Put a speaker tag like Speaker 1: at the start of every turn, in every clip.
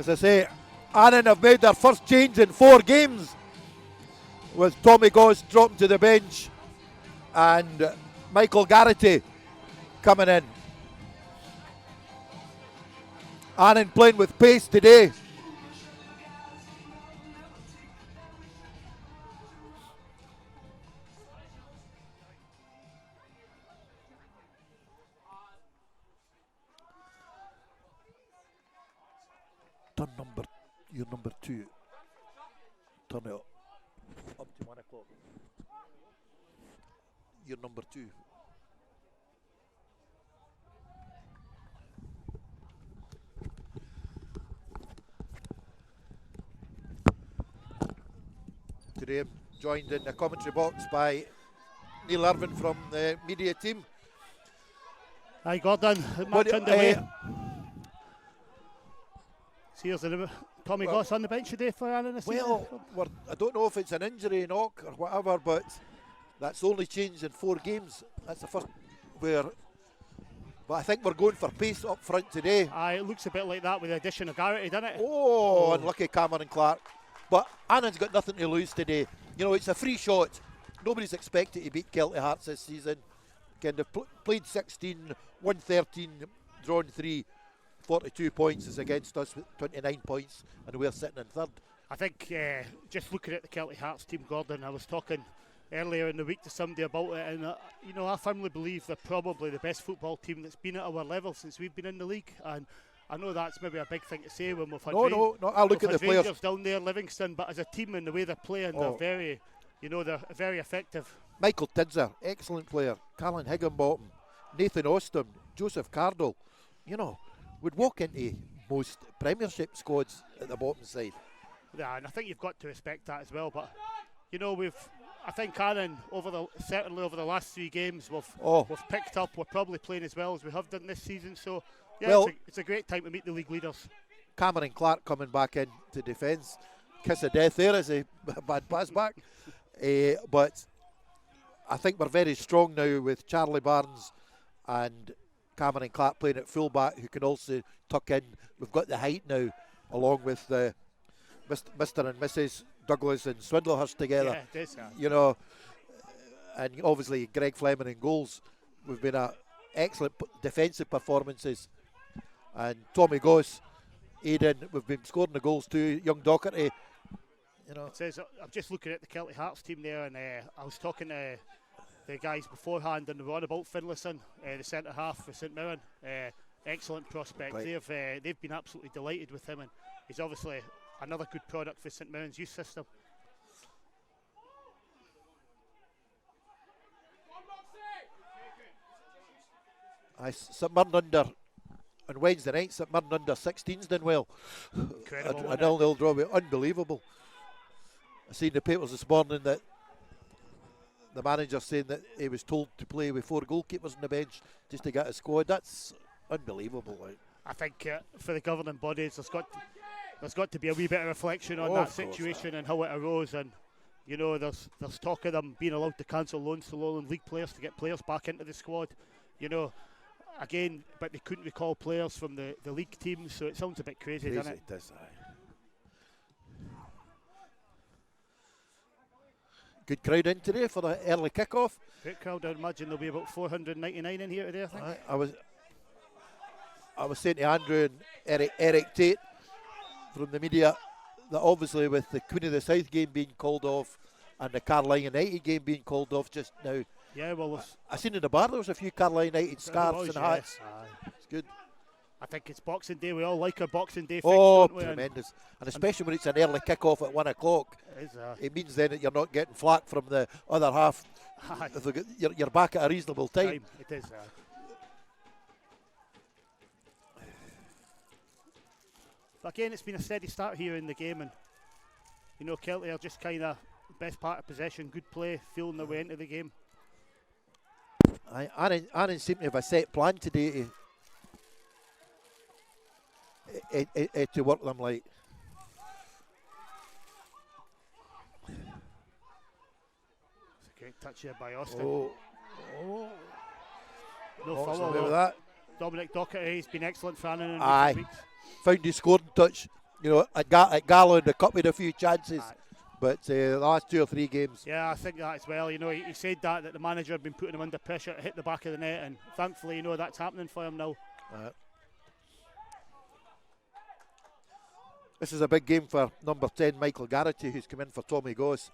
Speaker 1: As I say, Annan have made their first change in 4 games, with Tommy Goss dropping to the bench and Michael Garrity coming in. Annan playing with pace today. You're number 2. Turn it up to 1 o'clock. You're number 2. Today I'm joined in the commentary box by Neil Irvin from the media team.
Speaker 2: Hi Gordon, match underway. Here's Tommy Goss on the bench today for Annan.
Speaker 1: Well, I don't know if it's an injury, knock or whatever, but that's only changed in 4 games. That's the first but I think we're going for pace up front today.
Speaker 2: Aye, it looks a bit like that with the addition of Garrity, doesn't it?
Speaker 1: Oh, unlucky Cameron Clark. But Annan's got nothing to lose today. You know, it's a free shot. Nobody's expected to beat Kelty Hearts this season. Kind of played 16, won 13, drawn 3. 42 points is against us with 29 points, and we're sitting in 3rd.
Speaker 2: I think just looking at the Kelty Hearts team, Gordon, I was talking earlier in the week to somebody about it, and you know, I firmly believe they're probably the best football team that's been at our level since we've been in the league. And I know that's maybe a big thing to say when we've had
Speaker 1: no. I look at the
Speaker 2: Rangers
Speaker 1: players
Speaker 2: down there, Livingston, but as a team and the way they're playing, they're very, they're very effective.
Speaker 1: Michael Tidser, excellent player. Callan Higginbottom, Nathan Austin, Joseph Cardle. You know, would walk into most Premiership squads at the bottom side.
Speaker 2: Yeah, and I think you've got to respect that as well. But you know, I think Annan certainly over the last 3 games we've picked up. We're probably playing as well as we have done this season. So yeah, well, it's a great time to meet the league leaders.
Speaker 1: Cameron Clark coming back into defence. Kiss of death there as a bad pass back. But I think we're very strong now with Charlie Barnes and Cameron Clark playing at fullback, who can also tuck in. We've got the height now, along with Mr. and Mrs. Douglas and Swindlehurst together.
Speaker 2: Yeah, it is,
Speaker 1: you know, and obviously Greg Fleming in goals. We've been excellent defensive performances, and Tommy Goss, Aidan, we've been scoring the goals too. Young Docherty, you know.
Speaker 2: It says, I'm just looking at the Kelty Hearts team there, and I was talking to the guys beforehand, and they were on about Finlayson, the centre half for St Mirren. Excellent prospect. Right. They've been absolutely delighted with him, and he's obviously another good product for St Mirren's youth system.
Speaker 1: St Mirren under on Wednesday night. St Mirren under 16s done well.
Speaker 2: Incredible.
Speaker 1: A 0-0 draw, unbelievable. I seen the papers this morning that the manager saying that he was told to play with 4 goalkeepers on the bench just to get a squad. That's unbelievable.
Speaker 2: I think for the governing bodies, there's got to be a wee bit of reflection on that situation and how it arose. And you know, there's talk of them being allowed to cancel loans to Lowland League players to get players back into the squad. You know, again, but they couldn't recall players from the league teams, so it sounds a bit crazy, doesn't it?
Speaker 1: It does. Good crowd in today for the early kick-off.
Speaker 2: Great crowd. I imagine there'll be about 499 in here today, I think.
Speaker 1: I was saying to Andrew and Eric Tate from the media that obviously with the Queen of the South game being called off and the Carlisle United game being called off just now.
Speaker 2: Yeah, well,
Speaker 1: I seen in the bar there was a few Carlisle United scarves and hats. It's good.
Speaker 2: I think it's Boxing Day. We all like our Boxing Day fix,
Speaker 1: don't we? Tremendous. And especially when it's an early kick-off at 1 o'clock. It means then that you're not getting flack from the other half. You're back at a reasonable time.
Speaker 2: It is. But again, it's been a steady start here in the game, and you know, Kelty are just kind of best part of possession, good play, feeling their way into the game.
Speaker 1: Annan seem to have a set plan today to work them like.
Speaker 2: It's a great touch here by Austin. No foul
Speaker 1: with that.
Speaker 2: Dominic Docherty has been excellent for Annan in recent weeks.
Speaker 1: Found his scoring touch At Garland, a couple of a few chances,
Speaker 2: Aye.
Speaker 1: but the last 2 or 3 games.
Speaker 2: Yeah, I think that as well. He said that the manager had been putting him under pressure to hit the back of the net, and thankfully, that's happening for him now.
Speaker 1: This is a big game for number 10, Michael Garrity, who's come in for Tommy Goss.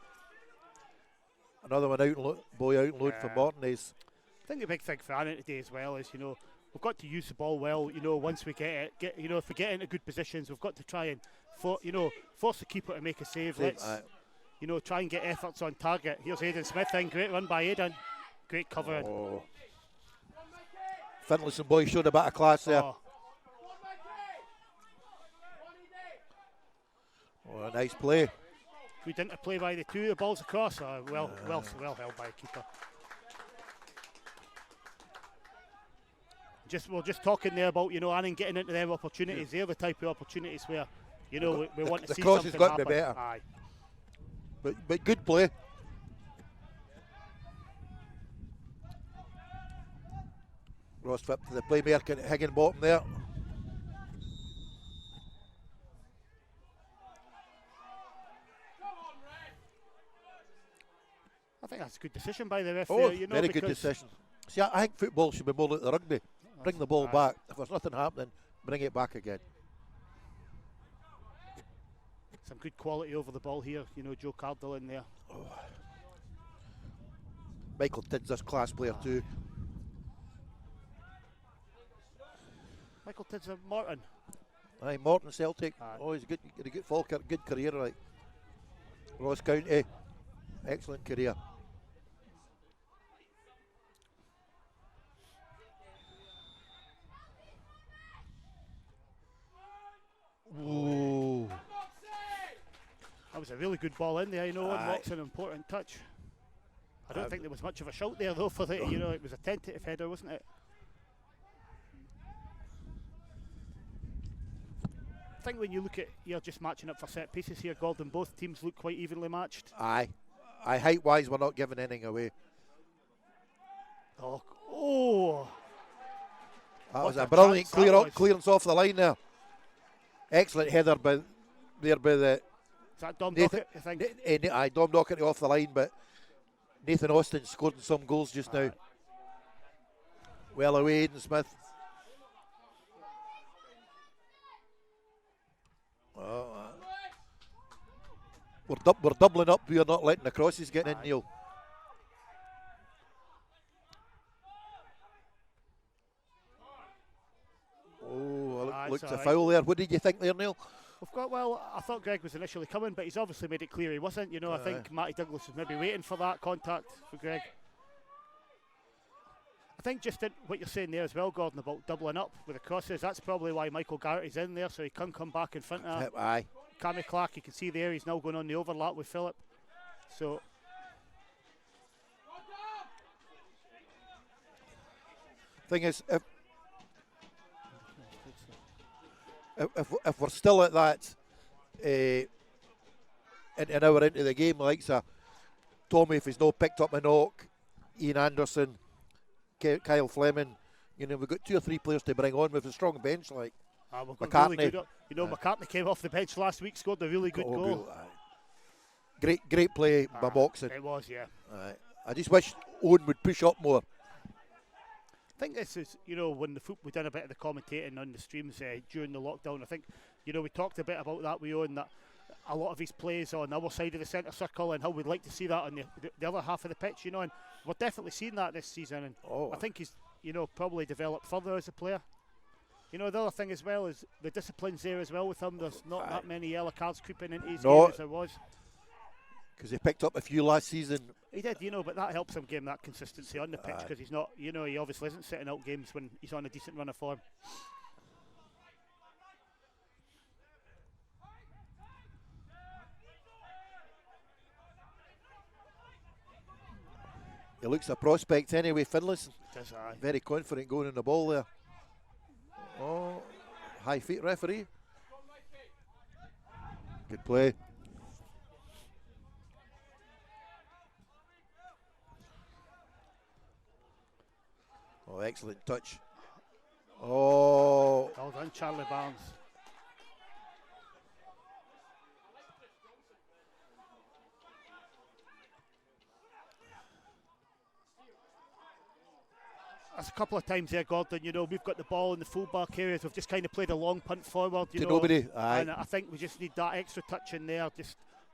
Speaker 1: Another one out and load for Morton.
Speaker 2: I think the big thing for Annan today as well is, we've got to use the ball well. Once we get it, if we get into good positions, we've got to try and, force the keeper to make a save. Let's, try and get efforts on target. Here's Aidan Smith in. Great run by Aidan. Great covering.
Speaker 1: Oh. Finlayson boy showed a bit of class there. Oh, nice play.
Speaker 2: Good interplay by the two. The ball's across. Well held by the keeper. We're just talking there about Annan getting into them opportunities. They're the type of opportunities where we want to see something happen.
Speaker 1: The cross has got to be better.
Speaker 2: Aye.
Speaker 1: But good play. Ross flip to the playmaker, Higginbottom there.
Speaker 2: I think that's a good decision by the ref.
Speaker 1: Very good decision. See, I think football should be more like the rugby. Bring the ball back. If there's nothing happening, bring it back again.
Speaker 2: Some good quality over the ball here. Joe Cardle in there.
Speaker 1: Michael Tidd's this class player too.
Speaker 2: Michael Tidd's a Morton.
Speaker 1: Aye, Morton Celtic. He's good. Got a good Falkirk, good career, right? Ross County, excellent career. Ooh.
Speaker 2: That was a really good ball in there, and Mock's an important touch. I don't think there was much of a shout there though for the, it was a tentative header, wasn't it? I think when you look at, you're just matching up for set pieces here, Gordon, both teams look quite evenly matched.
Speaker 1: Aye, height-wise, we're not giving anything away.
Speaker 2: Oh!
Speaker 1: That was a brilliant clearance off the line there. Excellent header by the.
Speaker 2: Is that Dom Dockett, I think?
Speaker 1: Dom Dockett off the line, but Nathan Austin scored some goals just now. Well away, Aidan Smith. We're doubling up. We are not letting the crosses get in, Neil. Looks a foul there. What did you think there, Neil?
Speaker 2: I thought Greg was initially coming, but he's obviously made it clear he wasn't. I think Matty Douglas was maybe waiting for that contact for Greg. I think just what you're saying there as well, Gordon, about doubling up with the crosses, that's probably why Michael Garrett's in there, so he can come back in front of Cammy Clark. You can see there he's now going on the overlap with Philip. So
Speaker 1: thing is, if we're still at that an hour into the game, like Tommy, if he's not picked up a knock, Ian Anderson, Kyle Fleming, we've got 2 or 3 players to bring on with a strong bench like McCartney.
Speaker 2: Really good, McCartney came off the bench last week, scored a really good goal.
Speaker 1: Great play by Moxon.
Speaker 2: It was, yeah.
Speaker 1: I just wish Owen would push up more.
Speaker 2: I think this is, when we done a bit of the commentating on the streams during the lockdown. I think, we talked a bit about that with Owen, that a lot of his plays on our side of the centre circle and how we'd like to see that on the other half of the pitch, and we're definitely seeing that this season. And I think he's, probably developed further as a player. The other thing as well is the discipline's there as well with him. There's not that many yellow cards creeping into his game as there was.
Speaker 1: Because he picked up a few last season.
Speaker 2: He did, but that helps him gain that consistency on the pitch, because he's not, he obviously isn't sitting out games when he's on a decent run of form.
Speaker 1: He looks a prospect anyway, Finlayson.
Speaker 2: Does,
Speaker 1: very confident going in the ball there. Oh, high feet referee. Good play. Oh, excellent touch. Oh.
Speaker 2: Well done, Charlie Barnes. there's a couple of times there, Gordon, you know, we've got the ball in the full-back areas. We've just kind of played a long punt forward, you
Speaker 1: to
Speaker 2: know.
Speaker 1: nobody. Aye.
Speaker 2: And I think we just need that extra touch in there.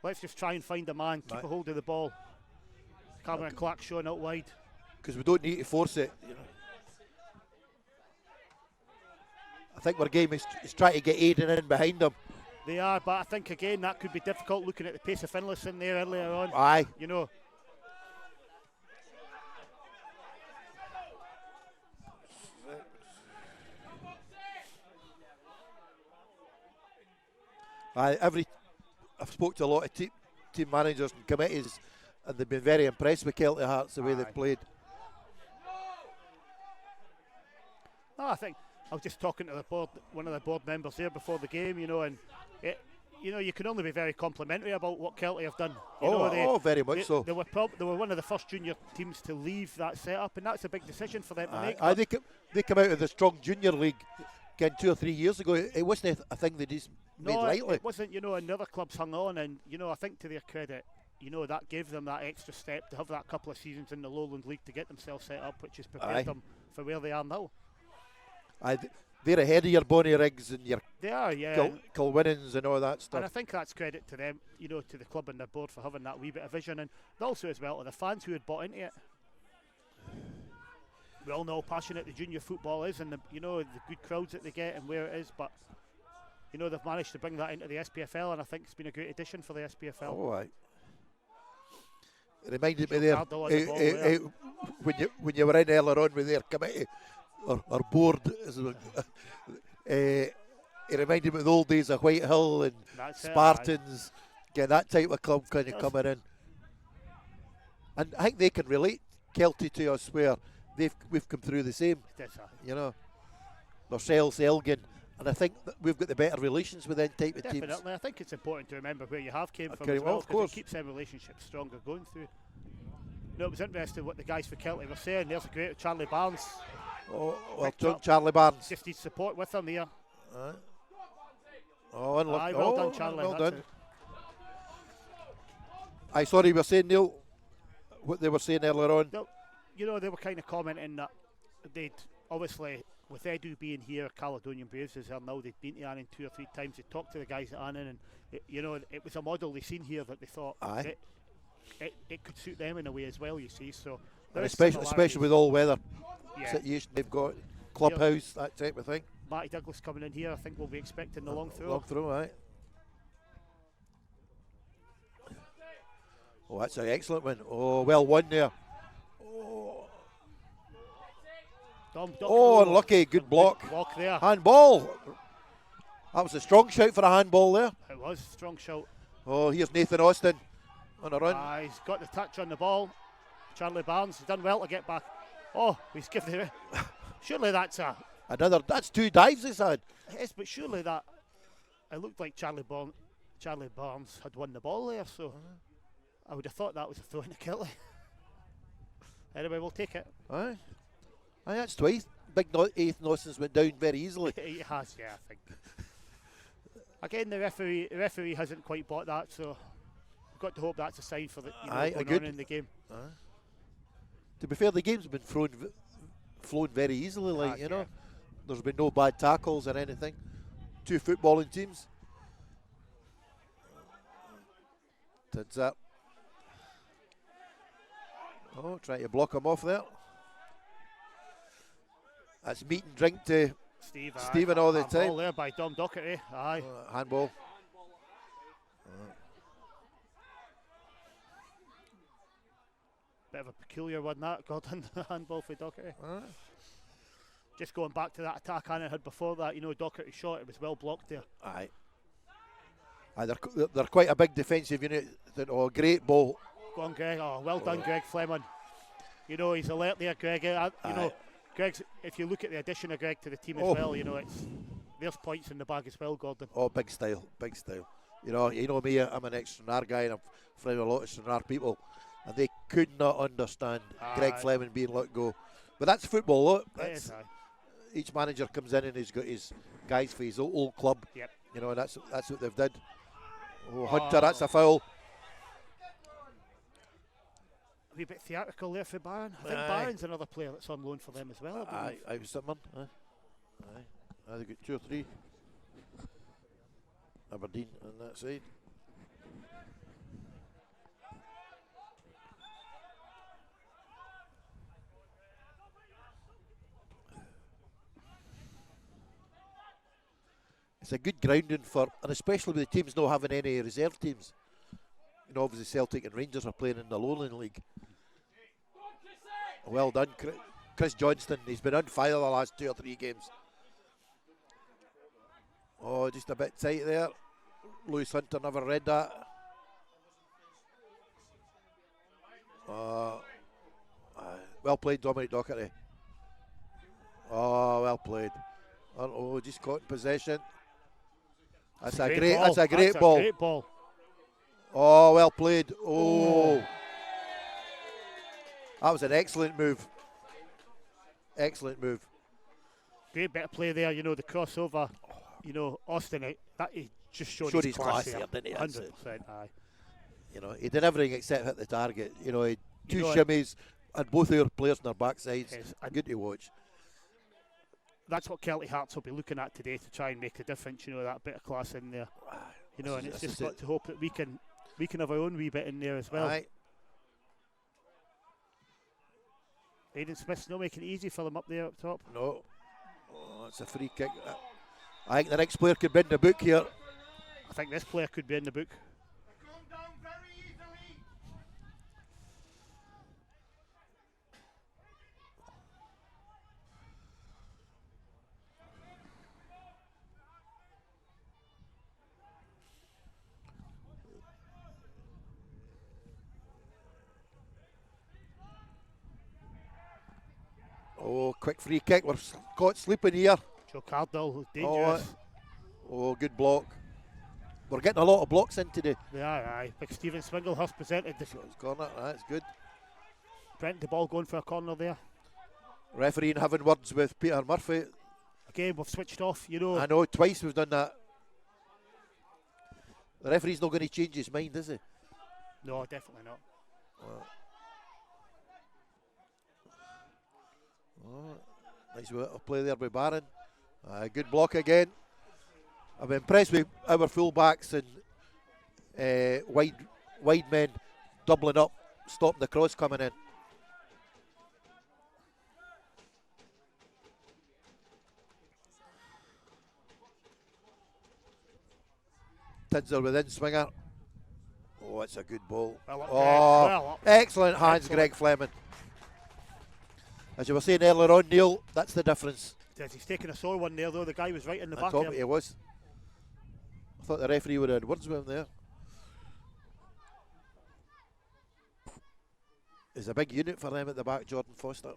Speaker 2: Let's just try and find a man, keep a hold of the ball. Cameron Clark showing out wide.
Speaker 1: Because we don't need to force it, you know. I think our game is trying to get Aiden in behind them.
Speaker 2: They are, but I think again that could be difficult looking at the pace of Finlayson there earlier on.
Speaker 1: Aye.
Speaker 2: You know.
Speaker 1: I've spoke to a lot of team managers and committees, and they've been very impressed with Kelty Hearts the way they've played.
Speaker 2: No, I think I was just talking to the board, one of the board members there before the game, you know, and you can only be very complimentary about what Kelty have done.
Speaker 1: Very much so.
Speaker 2: They were one of the first junior teams to leave that setup, and that's a big decision for them to make.
Speaker 1: They come out of the strong junior league, 2 or 3 years ago. It wasn't a thing they just made lightly.
Speaker 2: It wasn't. You know, and the other clubs hung on, and you know, I think to their credit, you know, that gave them that extra step to have that couple of seasons in the Lowland League to get themselves set up, which has prepared them for where they are now.
Speaker 1: They're ahead of your Bonnie Riggs and your Kilwinnans and all that stuff.
Speaker 2: And I think that's credit to them, you know, to the club and their board for having that wee bit of vision, and also as well to the fans who had bought into it. We all know how passionate the junior football is, and the good crowds that they get and where it is, but you know, they've managed to bring that into the SPFL, and I think it's been a great addition for the SPFL.
Speaker 1: Oh, aye. It reminded me there, when you were in earlier on with their committee or board, it reminded me of the old days of Whitehill and Spartans, getting that type of club kind of coming in. And I think they can relate Kelty to us, where we've come through the same. You know, ourselves, Elgin, and I think that we've got the better relations with that type of teams.
Speaker 2: Definitely, I think it's important to remember where you have came from as well, because it keeps them relationships stronger going through. No, it was interesting what the guys for Kelty were saying. There's a great Charlie Barnes.
Speaker 1: Oh, well done, Charlie Barnes.
Speaker 2: Just needs support with him here.
Speaker 1: Oh, unlucky.
Speaker 2: Well done, Charlie.
Speaker 1: Well done. I sorry, you were saying, Neil, what they were saying earlier on.
Speaker 2: You know, they were kind of commenting that they'd obviously, with Edu being here, Caledonian Braves is there now, they'd been to Annan 2 or 3 times. They talked to the guys at Annan, and it was a model they seen here that they thought it could suit them in a way as well. You see, so
Speaker 1: especially with all weather situation they've got, clubhouse, that type of thing.
Speaker 2: Matty Douglas coming in here, I think we'll be expecting the long throw.
Speaker 1: Long throw, aye. Oh, that's an excellent one. Oh, well won there. Unlucky. Good block.
Speaker 2: Block there.
Speaker 1: Handball. That was a strong shout for a handball there.
Speaker 2: It was a strong shout.
Speaker 1: Oh, here's Nathan Austin on a run.
Speaker 2: He's got the touch on the ball. Charlie Barnes has done well to get back. Oh, he's given it. Surely that's
Speaker 1: that's 2 dives he's had.
Speaker 2: Yes, but surely that it looked like Charlie Barnes had won the ball there, so I would have thought that was a throw in the Kelty. Anyway, we'll take it.
Speaker 1: Aye, that's twice. Big Ethan Austin's went down very easily.
Speaker 2: He has, yeah, I think. Again, the referee hasn't quite bought that, so we've got to hope that's a sign for the going on in the game.
Speaker 1: To be fair, the game's been flown very easily. There's been no bad tackles or anything. 2 footballing teams. Tids up. Oh, trying to block him off there. That's meat and drink to Stephen all the time.
Speaker 2: Handball there by Dom Docherty. Aye.
Speaker 1: Handball.
Speaker 2: Bit of a peculiar one that, Gordon. Handball for Docherty. Just going back to that attack Annan had before that, Docherty shot, it was well blocked there.
Speaker 1: Aye. They're quite a big defensive unit. Great ball.
Speaker 2: Go on, Greg. Oh, well done, Greg Fleming. He's alert there, Greg. Greg's, if you look at the addition of Greg to the team as well, there's points in the bag as well, Gordon.
Speaker 1: Oh, big style. You know me, I'm an ex-Stranraer guy, and I'm friends with a lot of Stranraer people, and they could not understand Greg Fleming being let go. But that's football, look. Each manager comes in and he's got his guys for his old club.
Speaker 2: Yep.
Speaker 1: And that's what they've did. Oh, Hunter, that's a foul.
Speaker 2: A wee bit theatrical there for Barron. I think
Speaker 1: Aye.
Speaker 2: Barron's another player that's on loan for them as well.
Speaker 1: I was someone. Aye. They got 2 or 3. Aberdeen on that side. It's a good grounding for, and especially with the teams not having any reserve teams. You know, obviously Celtic and Rangers are playing in the Lowland League. Well done, Chris Johnston. He's been on fire the last 2 or 3 games. Oh, just a bit tight there. Lewis Hunter never read that. Well played, Dominic Docherty. Oh, well played. Oh, just caught in possession. That's a great ball.
Speaker 2: Great ball.
Speaker 1: Oh, well played. Oh. That was an excellent move. Excellent move.
Speaker 2: Great bit of play there, you know, the crossover. You know, Austin, that he just showed his
Speaker 1: class
Speaker 2: there,
Speaker 1: didn't he?
Speaker 2: 100%, aye.
Speaker 1: You know, he did everything except hit the target. You know, he had 2
Speaker 2: You know,
Speaker 1: shimmies and both our players on their backsides.
Speaker 2: Yes,
Speaker 1: Good to watch.
Speaker 2: That's what Kelty Hearts will be looking at today to try and make a difference, you know, that bit of class in there. You know, and it's just got to hope that we can have our own wee bit in there as well.
Speaker 1: Aye.
Speaker 2: Aidan Smith's not making it easy for them up there up top.
Speaker 1: No. Oh, it's a free kick. I think the next player could be in the book here.
Speaker 2: I think this player could be in the book.
Speaker 1: Oh, quick free kick. We're caught sleeping here.
Speaker 2: Joe Cardell, dangerous.
Speaker 1: Oh, good block. We're getting a lot of blocks in today.
Speaker 2: They are, aye. Big Stephen Swinglehurst presented the
Speaker 1: Corner, that's good.
Speaker 2: Brent the ball going for a corner there.
Speaker 1: Refereeing having words with Peter Murphy.
Speaker 2: Again, we've switched off, you know.
Speaker 1: I know, twice we've done that. The referee's not going to change his mind, is he?
Speaker 2: No, definitely not.
Speaker 1: Nice play there by Barron. Good block again. I'm impressed with our full-backs and wide men doubling up, stopping the cross coming in. Tinsel within swinger. Oh, it's a good ball. Excellent hands, excellent. Greg Fleming. As you were saying earlier on, Neil, that's the difference.
Speaker 2: He's taking a sore one there, though. The guy was right in the back of him.
Speaker 1: He was. I thought the referee would have had words with him there. There's a big unit for them at the back, Jordan Foster.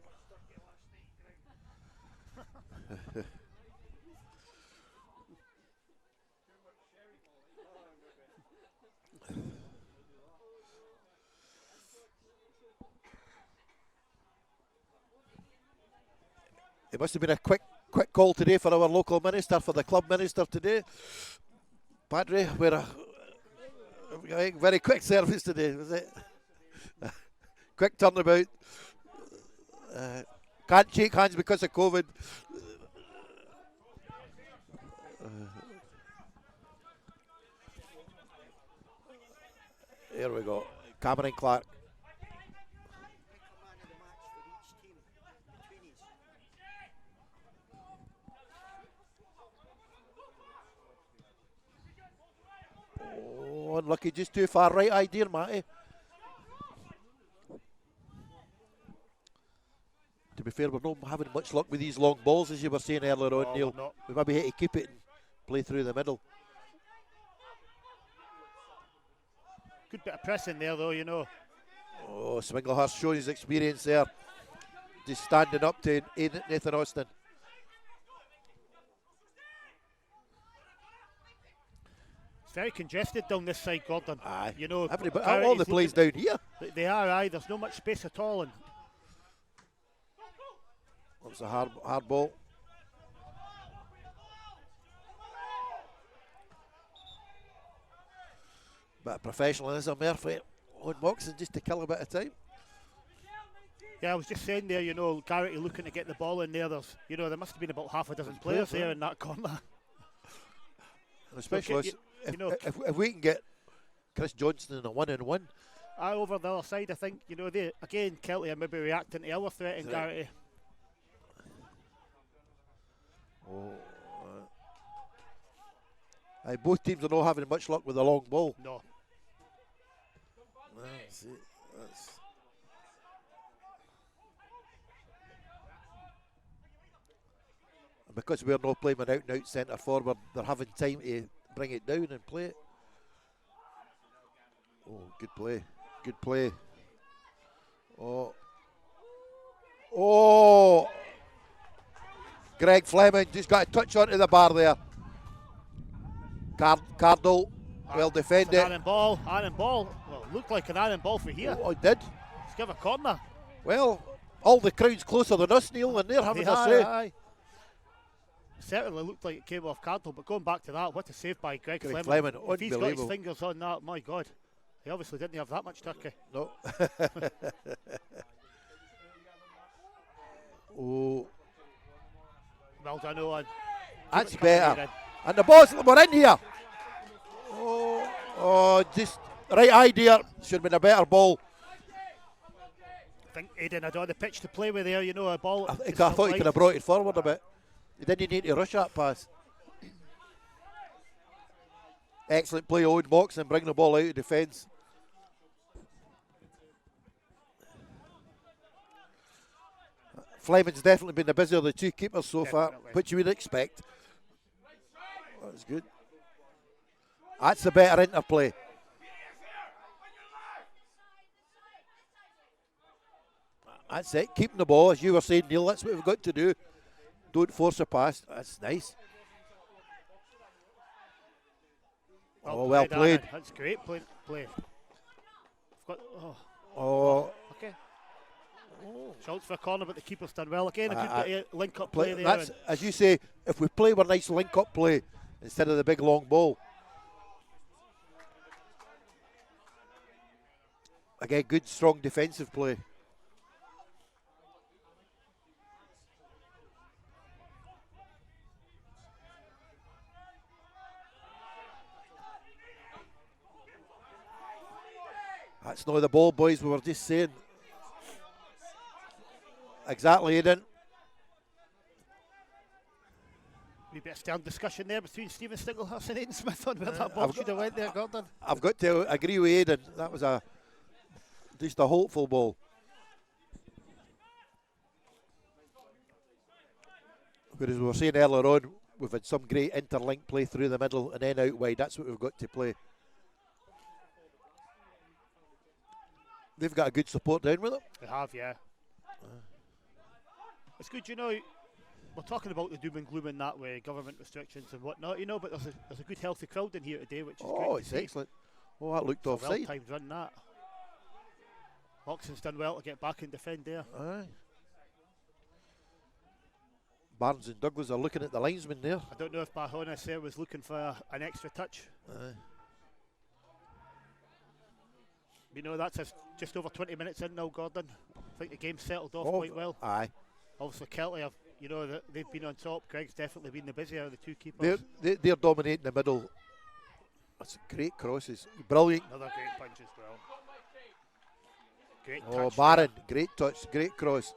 Speaker 1: It must have been a quick call today for our local minister, for the club minister today. Padre, we're a very quick service today, was it? Quick turnabout. Can't shake hands because of COVID. Here we go. Cameron Clark. Oh, unlucky, just too far right idea, Matty. To be fair, we're not having much luck with these long balls, as you were saying earlier on, Neil. We maybe hate to keep it and play through the middle.
Speaker 2: Good bit of pressing there, though, you know.
Speaker 1: Oh, Swinglehurst showing his experience there. Just standing up to Nathan Austin.
Speaker 2: It's very congested down this side, Gordon.
Speaker 1: Aye.
Speaker 2: You know,
Speaker 1: all the plays down here.
Speaker 2: They are, aye. There's not much space at all. And
Speaker 1: that's a hard ball. Bit of professionalism there for on boxing just to kill a bit of time.
Speaker 2: Yeah, I was just saying there, Garrity looking to get the ball in there. There must have been about half a dozen players there in that corner.
Speaker 1: Especially if we can get Chris Johnson in a 1-on-1.
Speaker 2: Over the other side, I think, Kelty are maybe reacting to our threat in Garrity.
Speaker 1: Both teams are not having much luck with the long ball.
Speaker 2: No.
Speaker 1: Because we're not playing an out-and-out centre forward, they're having time to bring it down and play it. Oh, good play. Good play. Oh. Greg Fleming just got a touch onto the bar there. Cardle, well defended.
Speaker 2: Annan ball. Well, looked like an Annan ball for here.
Speaker 1: Oh, it did.
Speaker 2: Let's give a corner.
Speaker 1: Well, all the crowd's closer than us, Neil, and they're having a say.
Speaker 2: Aye. Certainly looked like it came off Cardle, but going back to that, what a save by Greg Fleming. If he's got his fingers on that, my God. He obviously didn't have that much turkey.
Speaker 1: No. Oh.
Speaker 2: Well done, Owen.
Speaker 1: That's better. And the ball's, we're in here. Oh, just right idea. Should have been a better ball.
Speaker 2: I think Aidan had on the pitch to play with there, a ball.
Speaker 1: I thought he could have brought it forward a bit. He didn't need to rush that pass. Excellent play, Owen Box, and bring the ball out of defence. Fleming's definitely been the busier of the two keepers so far, which you would expect. That's good. That's the better interplay. That's it. Keeping the ball, as you were saying, Neil. That's what we've got to do. Don't force a pass. That's nice. Well played.
Speaker 2: That's great play. Okay. Shouts for a corner, but the keeper's done well. Again, a good link-up play there.
Speaker 1: That's, as you say, if we play with a nice link-up play instead of the big long ball. Again, good, strong defensive play. That's not the ball, boys. We were just saying. Exactly, Aidan.
Speaker 2: A bit of stern discussion there between Stephen Stinglehurst and Aidan Smith on where that ball should have went there, Gordon.
Speaker 1: I've got to agree with Aidan. That was just a hopeful ball. Whereas we were saying earlier on, we've had some great interlink play through the middle and then out wide. That's what we've got to play. They've got a good support down with them.
Speaker 2: They have, yeah. It's good, we're talking about the doom and gloom in that way, government restrictions and whatnot, but there's a good healthy crowd in here today, which is great.
Speaker 1: Oh, it's excellent. Oh, that looked offside.
Speaker 2: Well-timed run, that. Oxen's done well to get back and defend there.
Speaker 1: Aye. Barnes and Douglas are looking at the linesman there.
Speaker 2: I don't know if Bahonas there was looking for an extra touch.
Speaker 1: Aye.
Speaker 2: That's just over 20 minutes in now, Gordon. I think the game's settled off quite well.
Speaker 1: Aye.
Speaker 2: Obviously, Kelty have, they've been on top. Greg's definitely been the busier of the two keepers.
Speaker 1: They're dominating the middle. That's great crosses. Brilliant.
Speaker 2: Another great punch as well. Great touch.
Speaker 1: Oh, Barron. Great touch. Great cross.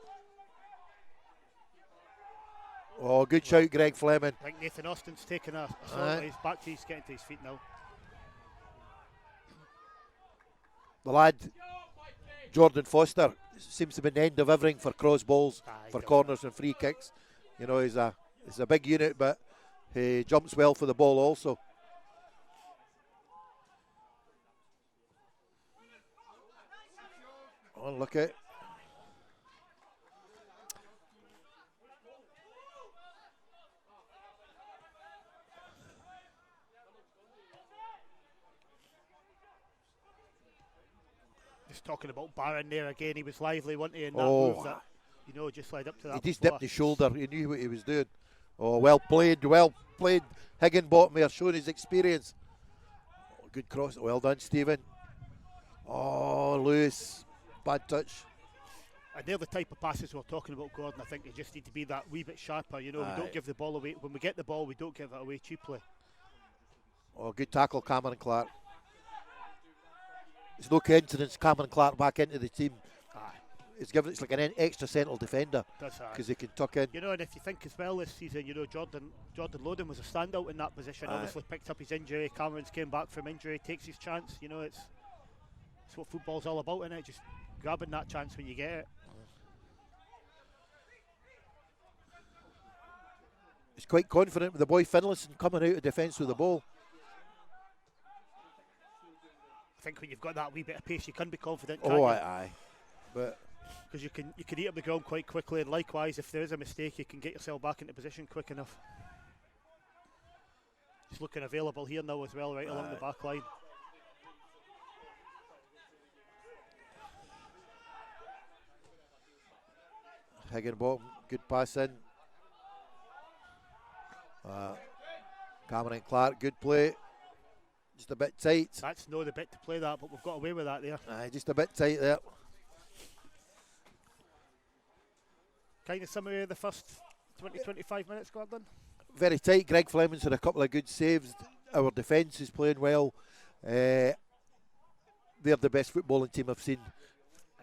Speaker 1: Oh, good shout, Greg Fleming.
Speaker 2: I think Nathan Austin's taking a shot. He's back to getting to his feet now.
Speaker 1: The lad, Jordan Foster, seems to be the end of everything for cross balls, for corners and free kicks. He's a big unit, but he jumps well for the ball also. Oh, look at it.
Speaker 2: Just talking about Barron there again, he was lively, wasn't he, in that move that, just led up to that.
Speaker 1: He just dipped his shoulder, he knew what he was doing. Oh, well played. Higginbottom there, showing his experience. Oh, good cross, well done, Stephen. Oh, Lewis, bad touch.
Speaker 2: And they're the type of passes we're talking about, Gordon. I think they just need to be that wee bit sharper. You know,
Speaker 1: Aye.
Speaker 2: we don't give the ball away. When we get the ball, we don't give it away cheaply.
Speaker 1: Oh, good tackle, Cameron Clark. It's no coincidence Cameron Clark back into the team.
Speaker 2: Aye.
Speaker 1: It's like an extra central defender
Speaker 2: That's
Speaker 1: because he can tuck in.
Speaker 2: You know, and if you think as well this season, you know, Jordan Loden was a standout in that position.
Speaker 1: Aye.
Speaker 2: Obviously picked up his injury. Cameron's came back from injury, takes his chance. You know, it's what football's all about, isn't it? Just grabbing that chance when you get it.
Speaker 1: He's quite confident with the boy Finlayson coming out of defence with the ball.
Speaker 2: I think when you've got that wee bit of pace, you can be confident.
Speaker 1: Oh, aye. But
Speaker 2: because you can eat up the ground quite quickly, and likewise, if there is a mistake, you can get yourself back into position quick enough. He's looking available here now as well, right along the back line.
Speaker 1: Higginbottom, good pass in. Cameron Clark, good play. Just a bit tight.
Speaker 2: That's no the bit to play that, but we've got away with that there.
Speaker 1: Just a bit tight there.
Speaker 2: Kind of summary of the first 20-25 minutes, Gordon?
Speaker 1: Very tight. Greg Fleming's had a couple of good saves. Our defence is playing well. They're the best footballing team I've seen.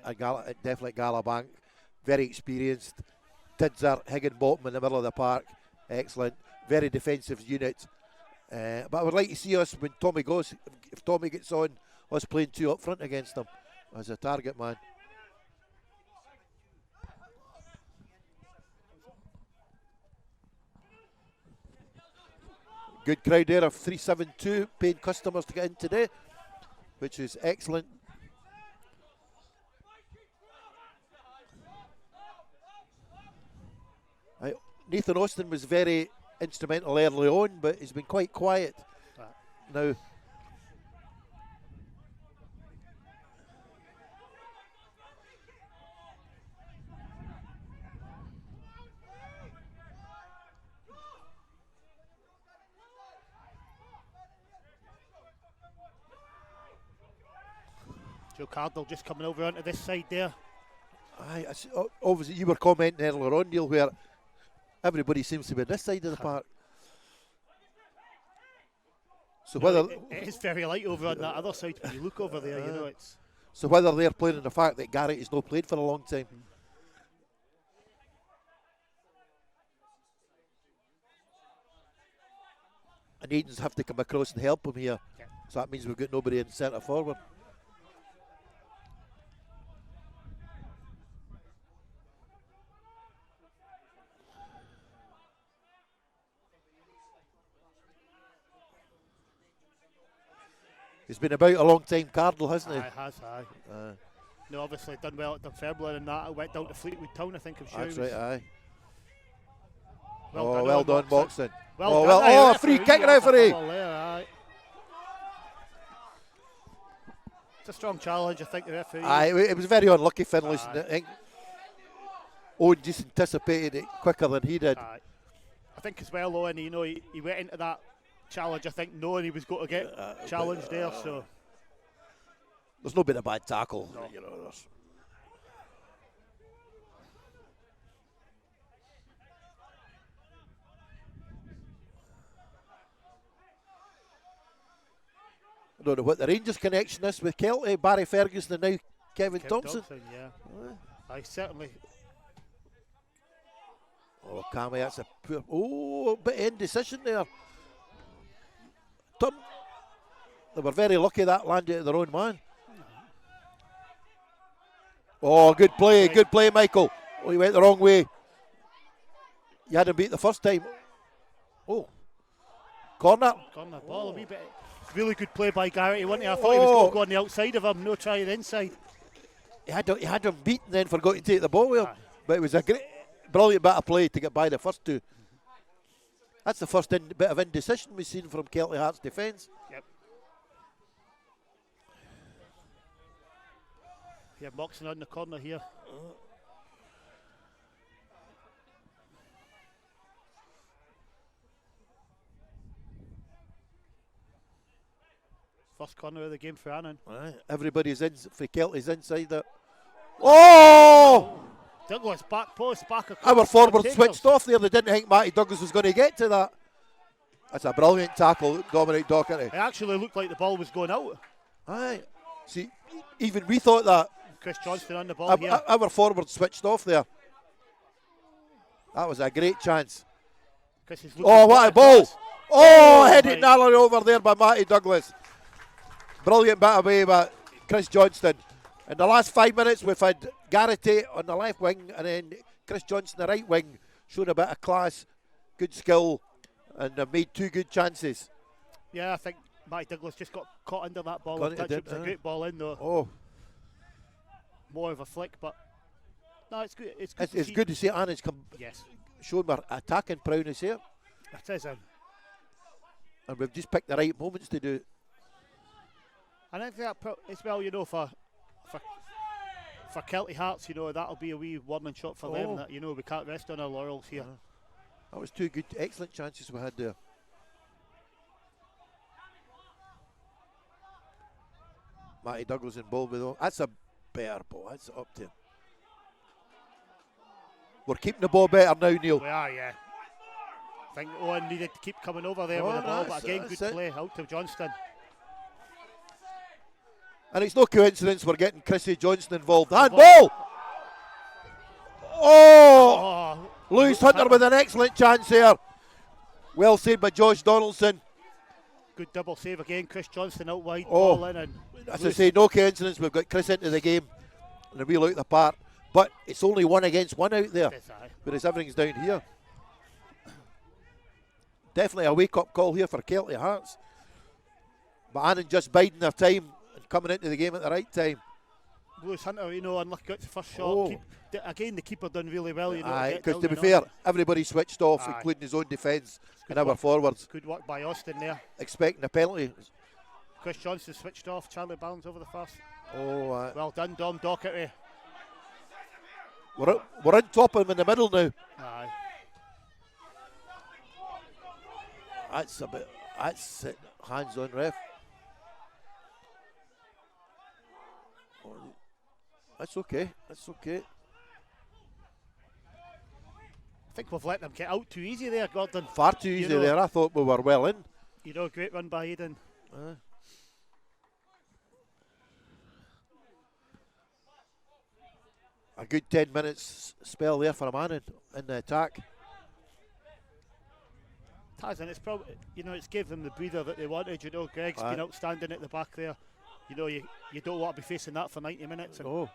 Speaker 1: Definitely Galabank. Very experienced. Tidser, Higginbottom in the middle of the park. Excellent. Very defensive unit. But I would like to see us when Tommy goes, if Tommy gets on, us playing two up front against them as a target man. Good crowd there of 372 paying customers to get in today, which is excellent. Nathan Austin was very instrumental early on, but he's been quite quiet now.
Speaker 2: Joe Cardinal just coming over onto this side there.
Speaker 1: Obviously, you were commenting earlier on, Neil, where everybody seems to be on this side of the park. So whether
Speaker 2: it is very light over on that other side when you look over there, you know it's.
Speaker 1: So whether they're playing on the fact that Garrett has not played for a long time. And Aiden's have to come across and help him here.
Speaker 2: Yep.
Speaker 1: So that means we've got nobody in centre forward. He's been about a long time, Cardinal, hasn't he?
Speaker 2: He has, aye. No, obviously done well at Dunfermline and that. I went down to Fleetwood Town, I think, I'm sure.
Speaker 1: That's right, aye.
Speaker 2: Well
Speaker 1: done, Moxon.
Speaker 2: Well done,
Speaker 1: free kick referee.
Speaker 2: There, it's a strong challenge, I think, the referee.
Speaker 1: Aye, it was very unlucky, Finlayson. I think Owen just anticipated it quicker than he did.
Speaker 2: Aye. I think as well, Owen, you know, he went into that challenge, I think, knowing he was going to get challenged there. So
Speaker 1: there's no been a bad tackle.
Speaker 2: No.
Speaker 1: You know, I don't know what the Rangers connection is with Kelty, Barry Ferguson, and now Kevin Thompson.
Speaker 2: Yeah. I certainly.
Speaker 1: Oh, Cammy, that's a poor. Oh, a bit of indecision there. They were very lucky that landed at their own man. Oh, good play, Michael. Oh, he went the wrong way. You had him beat the first time. Oh, corner
Speaker 2: Ball a wee bit. Really good play by Garrett. I thought he was going to go on the outside of him, no try the inside.
Speaker 1: He had him beaten, then forgot to take the ball with him. But it was a brilliant bit of play to get by the first two. That's the first bit of indecision we've seen from Kelty Hearts defence.
Speaker 2: Yep. Yeah, Moxon on the corner here. First corner of the game for Annan.
Speaker 1: Right. Everybody's in for Kelty's inside there. Oh!
Speaker 2: Douglas back post, back across.
Speaker 1: Our forward switched off there. They didn't think Matty Douglas was going to get to that. That's a brilliant tackle, Dominic Docherty.
Speaker 2: It actually looked like the ball was going out.
Speaker 1: Aye. See, even we thought that.
Speaker 2: Chris Johnston on the ball here.
Speaker 1: Our forward switched off there. That was a great chance. Oh, what a ball! Oh, headed narrowly over there by Matty Douglas. Brilliant bit away by Chris Johnston. In the last 5 minutes, we've had Garrity on the left wing and then Chris Johnston the right wing, showing a bit of class, good skill, and made 2 good chances.
Speaker 2: Yeah, I think Matty Douglas just got caught under that ball. It was a great ball in though.
Speaker 1: Oh.
Speaker 2: More of a flick, but no, it's good. It's
Speaker 1: good to see Annan's come.
Speaker 2: Yes.
Speaker 1: Showing our attacking prowess here.
Speaker 2: It is.
Speaker 1: And we've just picked the right moments to do it.
Speaker 2: And I think that as well, you know, for Kelty Hearts, you know, that'll be a wee warning shot for them that, you know, we can't rest on our laurels here.
Speaker 1: That was 2 good, excellent chances we had there. Matty Douglas in ball with all. That's a better ball. That's up to him. We're keeping the ball better now, Neil.
Speaker 2: We are, yeah. I think Owen needed to keep coming over there with the ball, but again, good play out to Johnston.
Speaker 1: And it's no coincidence we're getting Chrissy Johnston involved. Handball! Oh! Lewis Hunter with an excellent chance here. Well saved by Josh Donaldson.
Speaker 2: Good double save again. Chris Johnston out wide, ball in. And
Speaker 1: as I say, no coincidence. We've got Chris into the game and a wheel out the park. But it's only 1 against 1 out there. Whereas everything's down here. Definitely a wake-up call here for Kelty Hearts. But Annan just biding their time and coming into the game at the right time.
Speaker 2: Lewis Hunter, you know, unlucky got the first shot. Again, the keeper done really well, you know.
Speaker 1: Aye, because to be fair, everybody switched off, including his own defence and our forwards.
Speaker 2: Good work by Austin there.
Speaker 1: Expecting a penalty.
Speaker 2: Chris Johnson switched off. Charlie Barnes over the first.
Speaker 1: Oh,
Speaker 2: well done, Dom Docherty.
Speaker 1: We're on top of him in the middle now.
Speaker 2: Aye.
Speaker 1: That's it. Hands on ref. That's okay. That's okay.
Speaker 2: I think we've let them get out too easy there, Gordon.
Speaker 1: Far too easy there. I thought we were well in.
Speaker 2: You know, great run by Eden.
Speaker 1: A good 10 minutes spell there for a man in the attack.
Speaker 2: And it's probably, you know, it's gave them the breather that they wanted. You know, Greg's been outstanding at the back there. You know, you don't want to be facing that for 90 minutes. And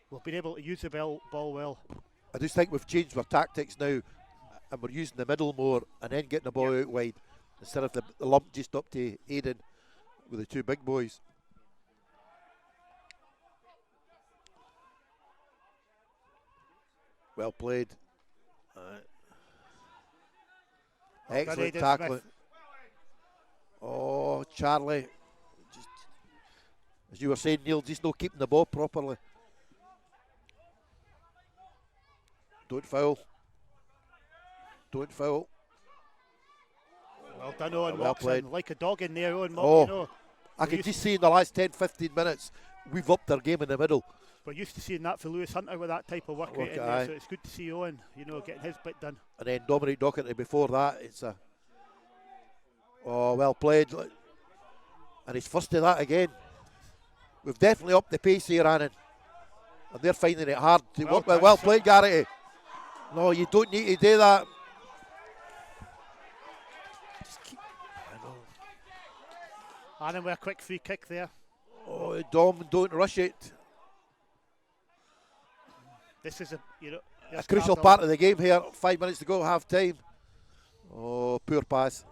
Speaker 2: we've been able to use the ball well.
Speaker 1: I just think we've changed our tactics now, and we're using the middle more and then getting the ball out wide instead of the lump just up to Aiden with the 2 big boys. Well played. Excellent tackling. Oh, Charlie. Just, as you were saying, Neil, just not keeping the ball properly. Don't foul. Don't foul.
Speaker 2: Well done, Owen.
Speaker 1: Well played.
Speaker 2: Like a dog in there, Owen.
Speaker 1: Oh,
Speaker 2: you know,
Speaker 1: I can just see in the last 10-15 minutes, we've upped their game in the middle.
Speaker 2: We're used to seeing that for Lewis Hunter with that type of work rate in there, so it's good to see Owen, you know, getting his bit done.
Speaker 1: And then Dominic Docherty before that, it's a... Oh, well played. And he's first to that again. We've definitely upped the pace here, Annan. And they're finding it hard to work with. Well played, Garrity. No, you don't need to do that. Just keep... I know.
Speaker 2: Annan with a quick free kick there.
Speaker 1: Oh, Dom, don't rush it.
Speaker 2: This is
Speaker 1: a crucial part of the game here. 5 minutes to go, half time. Oh, poor pass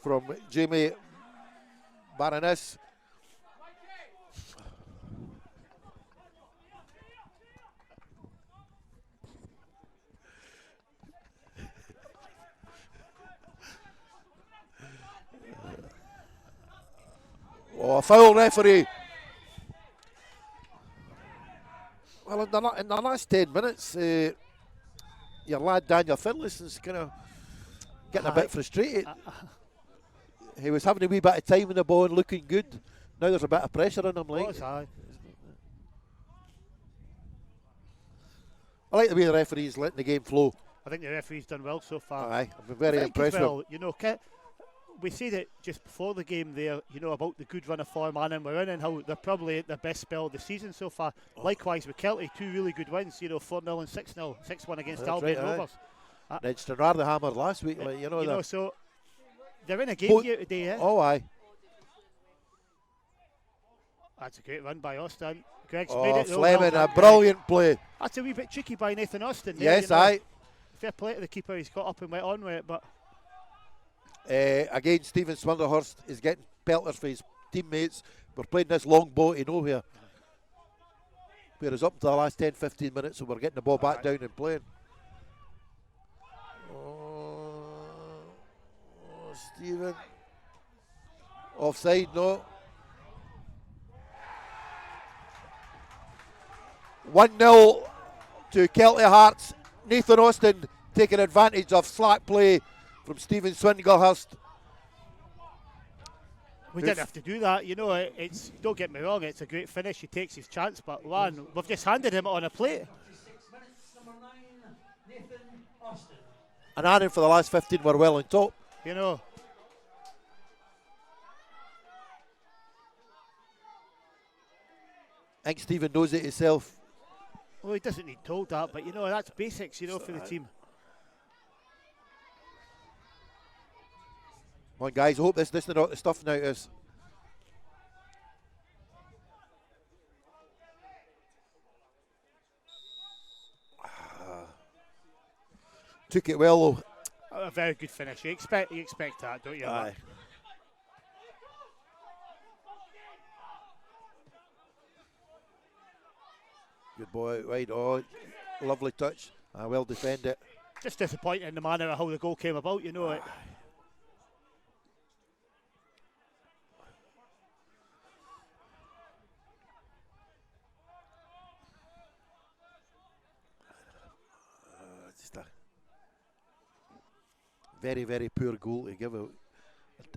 Speaker 1: from Jamie Baroness. Oh, a foul, referee. Well, in the last 10 minutes, your lad Daniel Finlayson's kind of getting a bit frustrated. He was having a wee bit of time in the ball and looking good. Now there's a bit of pressure on him. Like. I like the way the referee's letting the game flow.
Speaker 2: I think the referee's done well so far.
Speaker 1: Aye, I've been very impressed with him.
Speaker 2: You know, we said it just before the game there, you know, about the good run of form Annan were in and how they're probably at their best spell of the season so far. Likewise with Kelty, 2 really good wins, you know, 4-0 and 6-0, 6-1 against Albion Rovers.
Speaker 1: Then Stranraer hammered last week, like, you know,
Speaker 2: so they're in a game here today, eh?
Speaker 1: Oh, aye.
Speaker 2: That's a great run by Austin. Greg's made it.
Speaker 1: Fleming, a brilliant play.
Speaker 2: That's a wee bit cheeky by Nathan Austin.
Speaker 1: Yes,
Speaker 2: you know.
Speaker 1: aye.
Speaker 2: Fair play to the keeper, he's got up and went on with it, but
Speaker 1: again, Stephen Swinderhurst is getting pelters for his teammates. We're playing this long ball to nowhere. Whereas up to the last 10-15 minutes, so we're getting the ball back down and playing. Stephen. Offside, no. 1-0 to Kelty Hearts. Nathan Austin taking advantage of slack play from Stephen Swinderhurst.
Speaker 2: We didn't have to do that, you know. It's don't get me wrong, it's a great finish. He takes his chance, but we've just handed him it on a plate.
Speaker 1: And Annan for the last 15 were well on top.
Speaker 2: You know.
Speaker 1: I think Stephen knows it himself.
Speaker 2: Well, he doesn't need told that, but you know, that's basics, you know, for the team.
Speaker 1: Come on, guys, I hope this is not the stuff now is. Took it well, though.
Speaker 2: A very good finish. You expect that, don't you?
Speaker 1: Aye. Good boy out wide. Oh, lovely touch. Well defended.
Speaker 2: Just disappointing in the manner of how the goal came about, you know it.
Speaker 1: Just a very, very poor goal to give out.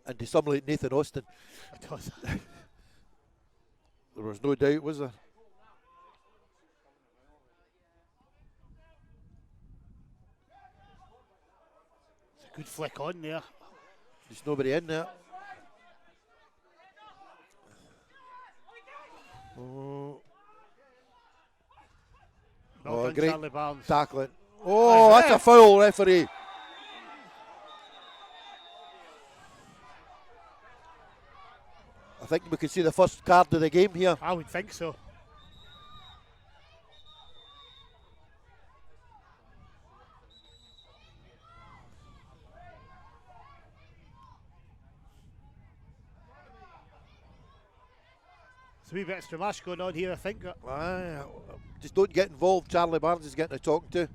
Speaker 1: And to someone like Nathan Austin.
Speaker 2: It does.
Speaker 1: There was no doubt, was there?
Speaker 2: Good flick on there.
Speaker 1: There's nobody in there. Great
Speaker 2: Charlie Barnes.
Speaker 1: tackling. Oh, that's a foul, referee. I think we can see the first card of the game here.
Speaker 2: I would think so. There's a wee bit of stramash going on here, I think.
Speaker 1: Just don't get involved. Charlie Barnes is getting a talking to.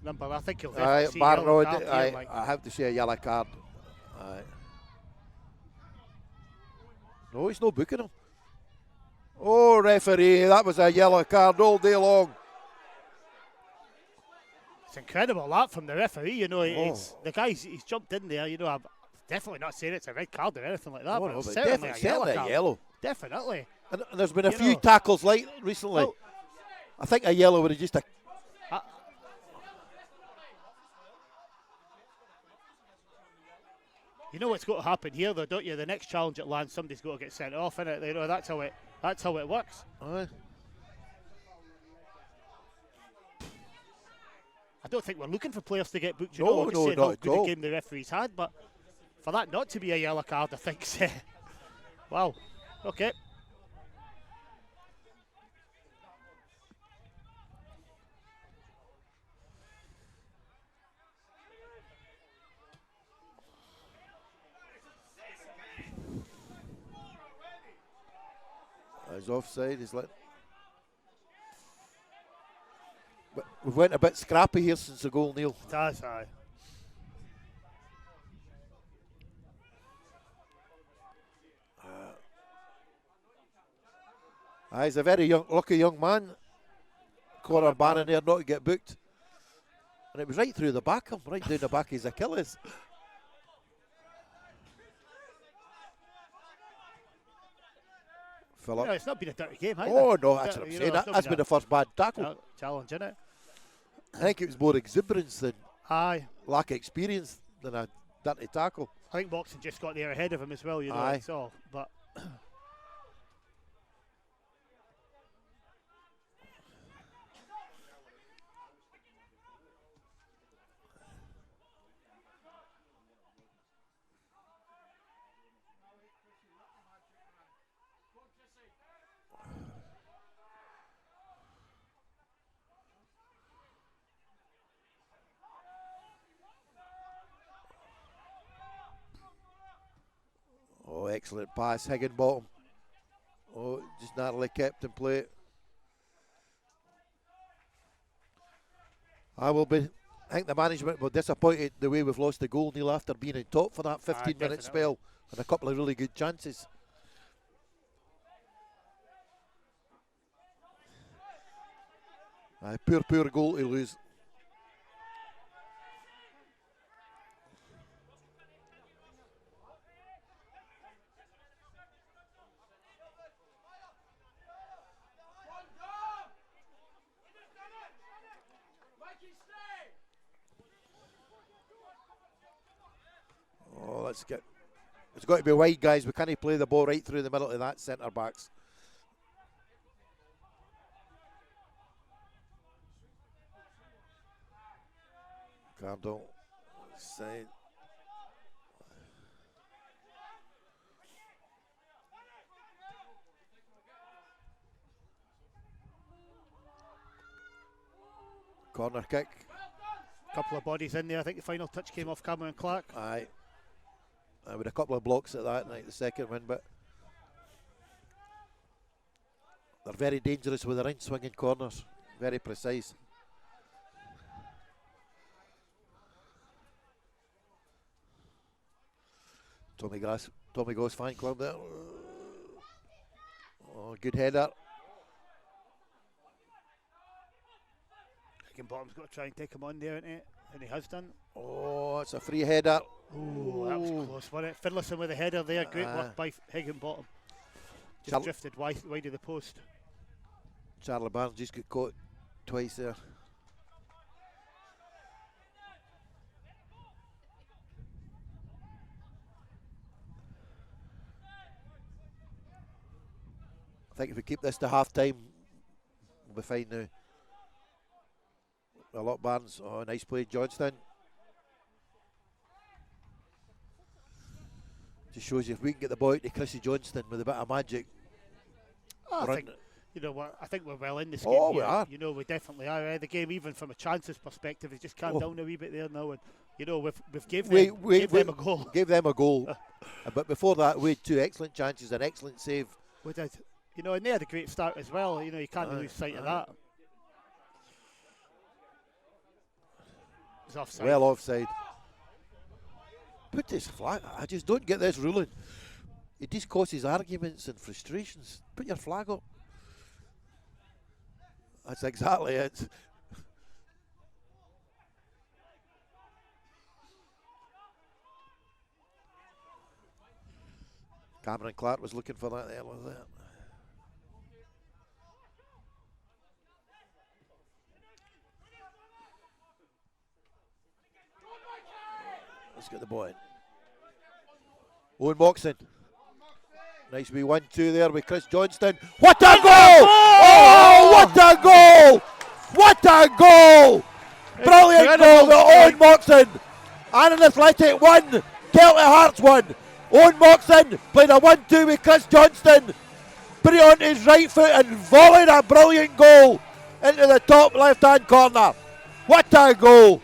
Speaker 2: Number, I think he'll definitely see a yellow card here,
Speaker 1: I have to see a yellow card. No, he's no booking him. Oh, referee, that was a yellow card all day long.
Speaker 2: It's incredible that from the referee, you know. It's the guy's he's jumped in there, you know. I'm definitely not saying it's a red card or anything like that, but it's certainly a yellow card.
Speaker 1: Yellow.
Speaker 2: Definitely.
Speaker 1: And there's been a few tackles like recently.
Speaker 2: Well,
Speaker 1: I think a yellow would have just
Speaker 2: you know what's got to happen here, though, don't you? The next challenge that lands, somebody's got to get sent off, innit? You know, that's how it works.
Speaker 1: Aye.
Speaker 2: I don't think we're looking for players to get booked. You
Speaker 1: No,
Speaker 2: know,
Speaker 1: no,
Speaker 2: just saying
Speaker 1: not
Speaker 2: how
Speaker 1: at
Speaker 2: good
Speaker 1: all.
Speaker 2: a game the referees had, but for that not to be a yellow card, I think. Wow. Okay.
Speaker 1: He's offside. He's let. But we've went a bit scrappy here since the goal, Neil.
Speaker 2: That's aye.
Speaker 1: He's a very lucky young man. Conor Bannon there not to get booked. And it was right through the back of him, right down the back of his Achilles. Philip.
Speaker 2: No, it's not been a dirty game either.
Speaker 1: Oh no, that's what I'm saying. That's been the first bad tackle.
Speaker 2: Challenge, isn't it?
Speaker 1: I think it was more exuberance than
Speaker 2: lack
Speaker 1: of experience than a dirty tackle.
Speaker 2: I think Moxon just got there ahead of him as well, you know, that's all. But
Speaker 1: oh, excellent pass, Higginbottom. Oh, just narrowly kept in play. I think the management were disappointed the way we've lost the goal, Neil, after being in top for that 15-minute spell and a couple of really good chances. Poor goal to lose. Oh, it's got to be wide, guys. We can't play the ball right through the middle of that centre backs. Cardle side. Corner kick.
Speaker 2: Couple of bodies in there. I think the final touch came off Cameron Clark.
Speaker 1: Aye. With a couple of blocks at that, like the second one, but they're very dangerous with their in-swinging corners. Very precise. Tommy Goss fan club there. Oh, good header.
Speaker 2: Higginbottom's got to try and take him on there, isn't he? And he has done.
Speaker 1: Oh, it's a free header.
Speaker 2: Oh, that was close, wasn't it? Finlayson with a header there. Great work by Higginbottom. Just drifted wide of the post.
Speaker 1: Charlie Barnes just got caught twice there. I think if we keep this to half time, we'll be fine now. A lot Barnes. Oh, nice play, Johnston. Just shows you if we can get the ball to Chrissy Johnston with a bit of magic.
Speaker 2: I think, you know what? I think we're well in this game.
Speaker 1: Oh,
Speaker 2: here.
Speaker 1: we are.
Speaker 2: You know, we definitely are. The game, even from a chances perspective, has just calmed down a wee bit there now. And you know, we've gave them a goal.
Speaker 1: Gave them a goal. But before that, we had two excellent chances, an excellent save.
Speaker 2: We did. You know, and they had a great start as well. You know, you can't lose sight of that. It's offside.
Speaker 1: Well offside. Put this flag. I just don't get this ruling. It just causes arguments and frustrations. Put your flag up. That's exactly it. Cameron Clark was looking for that there, was it? Let's get the ball in. Owen Moxon. Nice wee 1-2 there with Chris Johnston. What a goal! Oh, what a goal! What a goal! Brilliant goal to Owen Moxon. Annan Athletic 1, Kelty Hearts 1. Owen Moxon played a 1-2 with Chris Johnston. Put it on his right foot and volleyed a brilliant goal into the top left-hand corner. What a goal!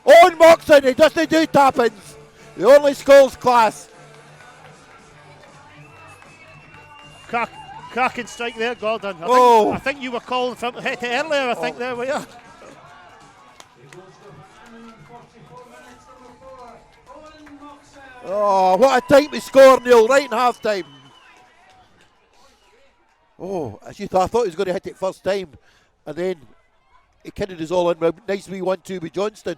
Speaker 1: Owen Moxon, he doesn't do tap-ins. He only scores class.
Speaker 2: Cracking strike there, Gordon. I think you were calling for hit it earlier, I think there we are.
Speaker 1: Oh, what a time to score, Neil, right in half time. Oh, I thought he was going to hit it first time, and then he kidded us all in with a nice wee 1-2 with Johnston.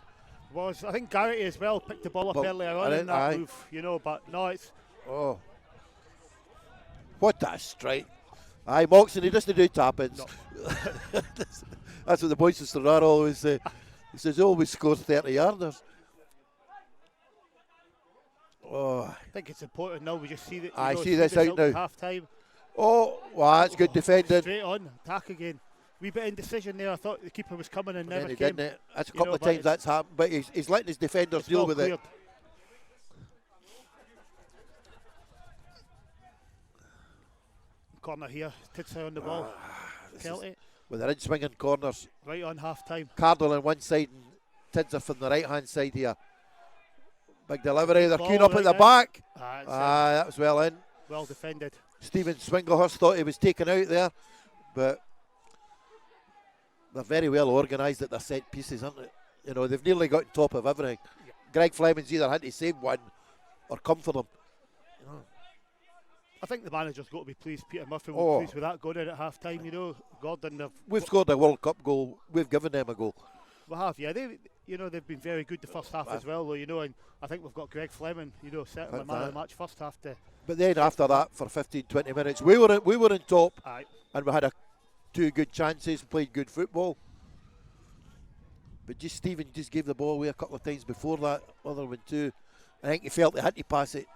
Speaker 2: I think Garrity as well picked the ball up earlier on in that move, you know, but no, it's...
Speaker 1: Oh. What a strike. Aye, Moxon, he doesn't do tap-ins.
Speaker 2: No.
Speaker 1: That's what the boys in Stranraer always say. He says he always scores 30-yarders. Oh.
Speaker 2: I think it's important now. We just see that.
Speaker 1: I see this out now.
Speaker 2: Half time.
Speaker 1: Oh, wow, that's good defending.
Speaker 2: Straight on, attack again. Wee bit indecision there. I thought the keeper was coming and never
Speaker 1: He
Speaker 2: came.
Speaker 1: didn't. That's a couple of times that's happened, but he's letting his defenders deal with it.
Speaker 2: Corner here. Titsay on the ball. Kelty.
Speaker 1: With their in-swinging corners.
Speaker 2: Right on half time.
Speaker 1: Cardle on one side and Tidser from the right-hand side here. Big delivery. They're queuing up at the back. That was well in.
Speaker 2: Well defended.
Speaker 1: Stephen Swinglehurst thought he was taken out there, but they're very well organised at their set pieces, aren't they? You know, they've nearly got on top of everything. Yeah. Greg Fleming's either had to save one or come for them. You know.
Speaker 2: I think the manager's got to be pleased. Peter Murphy will be pleased with that going in at half time. You know, Gordon.
Speaker 1: We've scored a World Cup goal. We've given them a goal.
Speaker 2: We have, yeah. They've been very good the first half as well, though. You know, and I think we've got Greg Fleming. You know, certainly man of the match first half.
Speaker 1: But then after that, for 15-20 minutes, we were in top.
Speaker 2: Aye. And
Speaker 1: we had two good chances, played good football. But Stephen gave the ball away a couple of times before that, other one too. I think he felt he had to pass it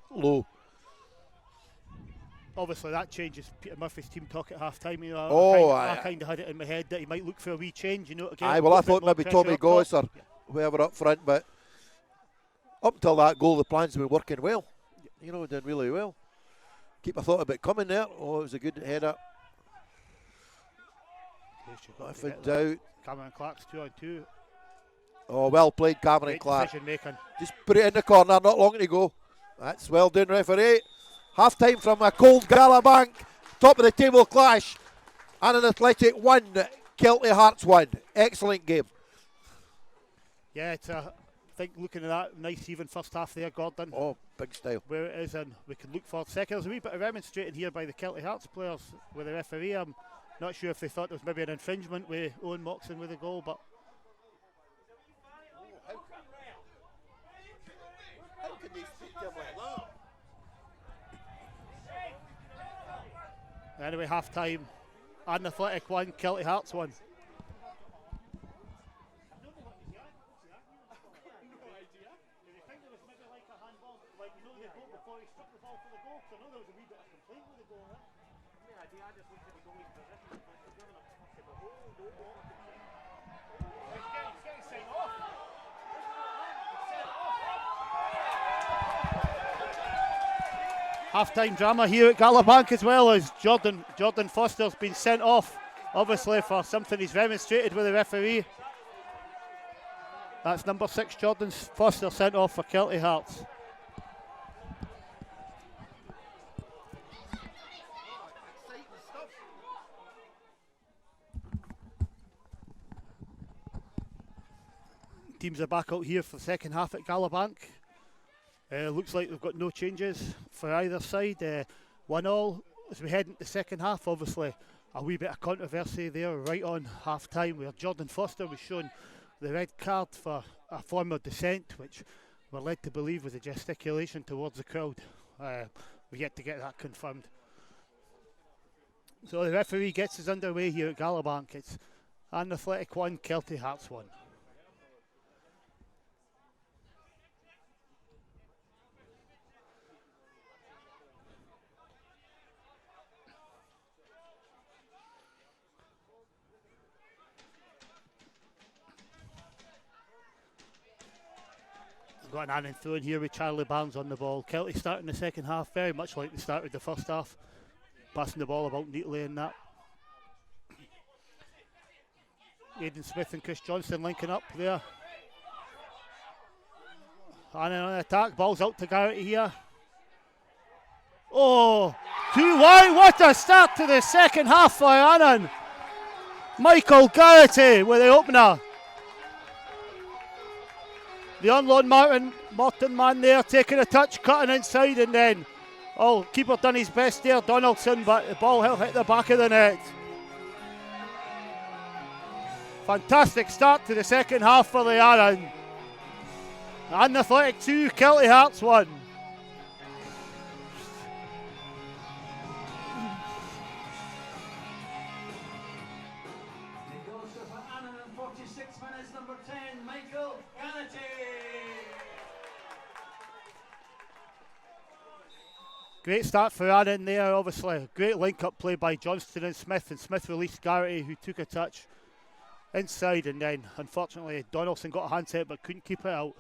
Speaker 1: low.
Speaker 2: Obviously, that changes Peter Murphy's team talk at half time. You know, I kind of had it in my head that he might look for a wee change. You know, again.
Speaker 1: I thought maybe Tommy Goss or whoever up front, but up until that goal, the plans have been working well. You know, did really well. Keeper thought about coming there. Oh, it was a good header. If in doubt.
Speaker 2: Cameron Clark's 2-on-2.
Speaker 1: Oh, well played, Cameron
Speaker 2: Great
Speaker 1: Clark.
Speaker 2: Decision making.
Speaker 1: Just put it in the corner, not long to go. That's well done, referee. Half time from a cold Galabank. Top of the table clash. Annan Athletic 1, Kelty Hearts 1. Excellent game.
Speaker 2: Yeah, it's I think looking at that, nice even first half there, Gordon.
Speaker 1: Oh, big style.
Speaker 2: Where it is, and we can look for second. There's a wee bit of remonstrating here by the Kelty Hearts players with the referee. I'm not sure if they thought there was maybe an infringement with Owen Moxon with the goal, but.
Speaker 1: How can they speak to him like that?
Speaker 2: Anyway, half time. Annan Athletic 1, Kelty Hearts 1. Half-time drama here at Galabank as well, as Jordan Foster's been sent off, obviously for something he's remonstrated with the referee. That's number 6, Jordan Foster, sent off for Kelty Hearts. Teams are back out here for the second half at Galabank. Looks like we've got no changes for either side. 1-1 as we head into the second half. Obviously, a wee bit of controversy there right on half time where Jordan Foster was shown the red card for a form of dissent, which we're led to believe was a gesticulation towards the crowd. We're yet to get that confirmed. So the referee gets us underway here at Galabank. It's Annan Athletic 1, Kelty Hearts 1. Got an Annan throw in here with Charlie Barnes on the ball. Kelty starting the second half very much like they started the first half, passing the ball about neatly in that. Aidan Smith and Chris Johnson linking up there. Annan on attack, ball's out to Garrity here. Oh, 2-1, what a start to the second half for Annan. Michael Garrity with the opener. The unload Martin man there, taking a touch, cutting inside, and then, keeper done his best there, Donaldson, but the ball hit the back of the net. Fantastic start to the second half for the Annan. Annan Athletic 2, Kelty Hearts 1. Great start for Annan there, obviously. Great link-up play by Johnston and Smith released Garrity, who took a touch inside, and then, unfortunately, Donaldson got a handset but couldn't keep it out.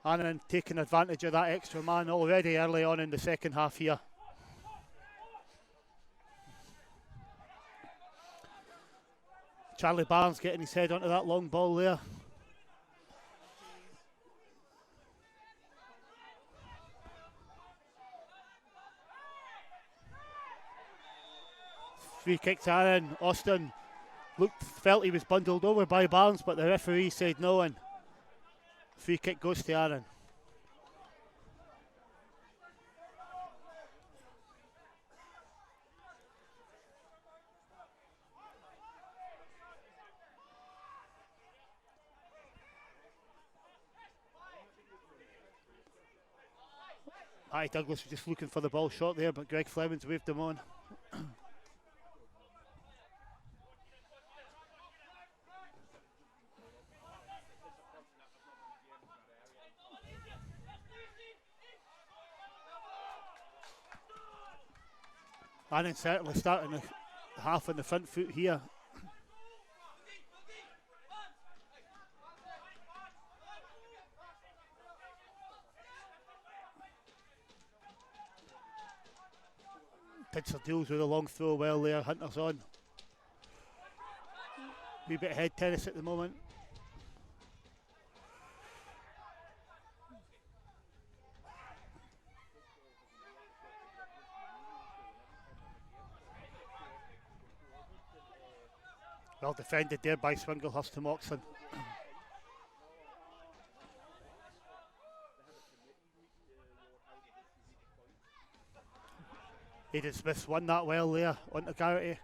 Speaker 2: Annan taking advantage of that extra man already early on in the second half here. Charlie Barnes getting his head onto that long ball there. Free kick to Annan. Austin felt he was bundled over by Barnes, but the referee said no, and free kick goes to Annan. Douglas was just looking for the ball short there, but Greg Fleming's waved him on. Annan certainly starting the half on the front foot here. Tidser deals with a long throw well there. Hunter's on. Wee bit of head tennis at the moment. Well defended there by Swinglehurst to Moxon. Aidan Smith won that well there onto Garrity.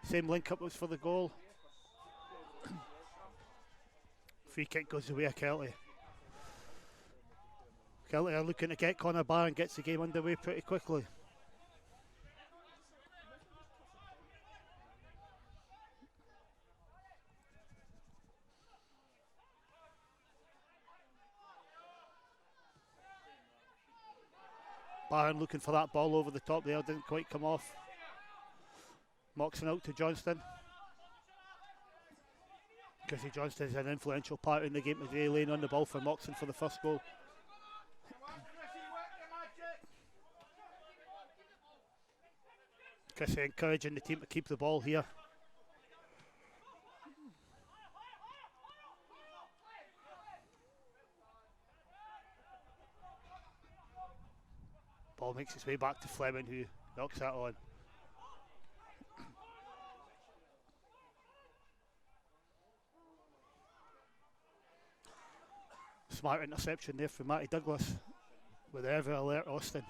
Speaker 2: Same link up was for the goal. Free kick goes the way of Kelty. Kelty are looking to get Connor Barr and gets the game underway pretty quickly. Barron looking for that ball over the top there, didn't quite come off. Moxon out to Johnston. Chrissy Johnston is an influential part in the game today, laying on the ball for Moxon for the first goal. Chrissy encouraging the team to keep the ball here. Ball makes its way back to Fleming, who knocks that on. Smart interception there from Matty Douglas with ever alert Austin.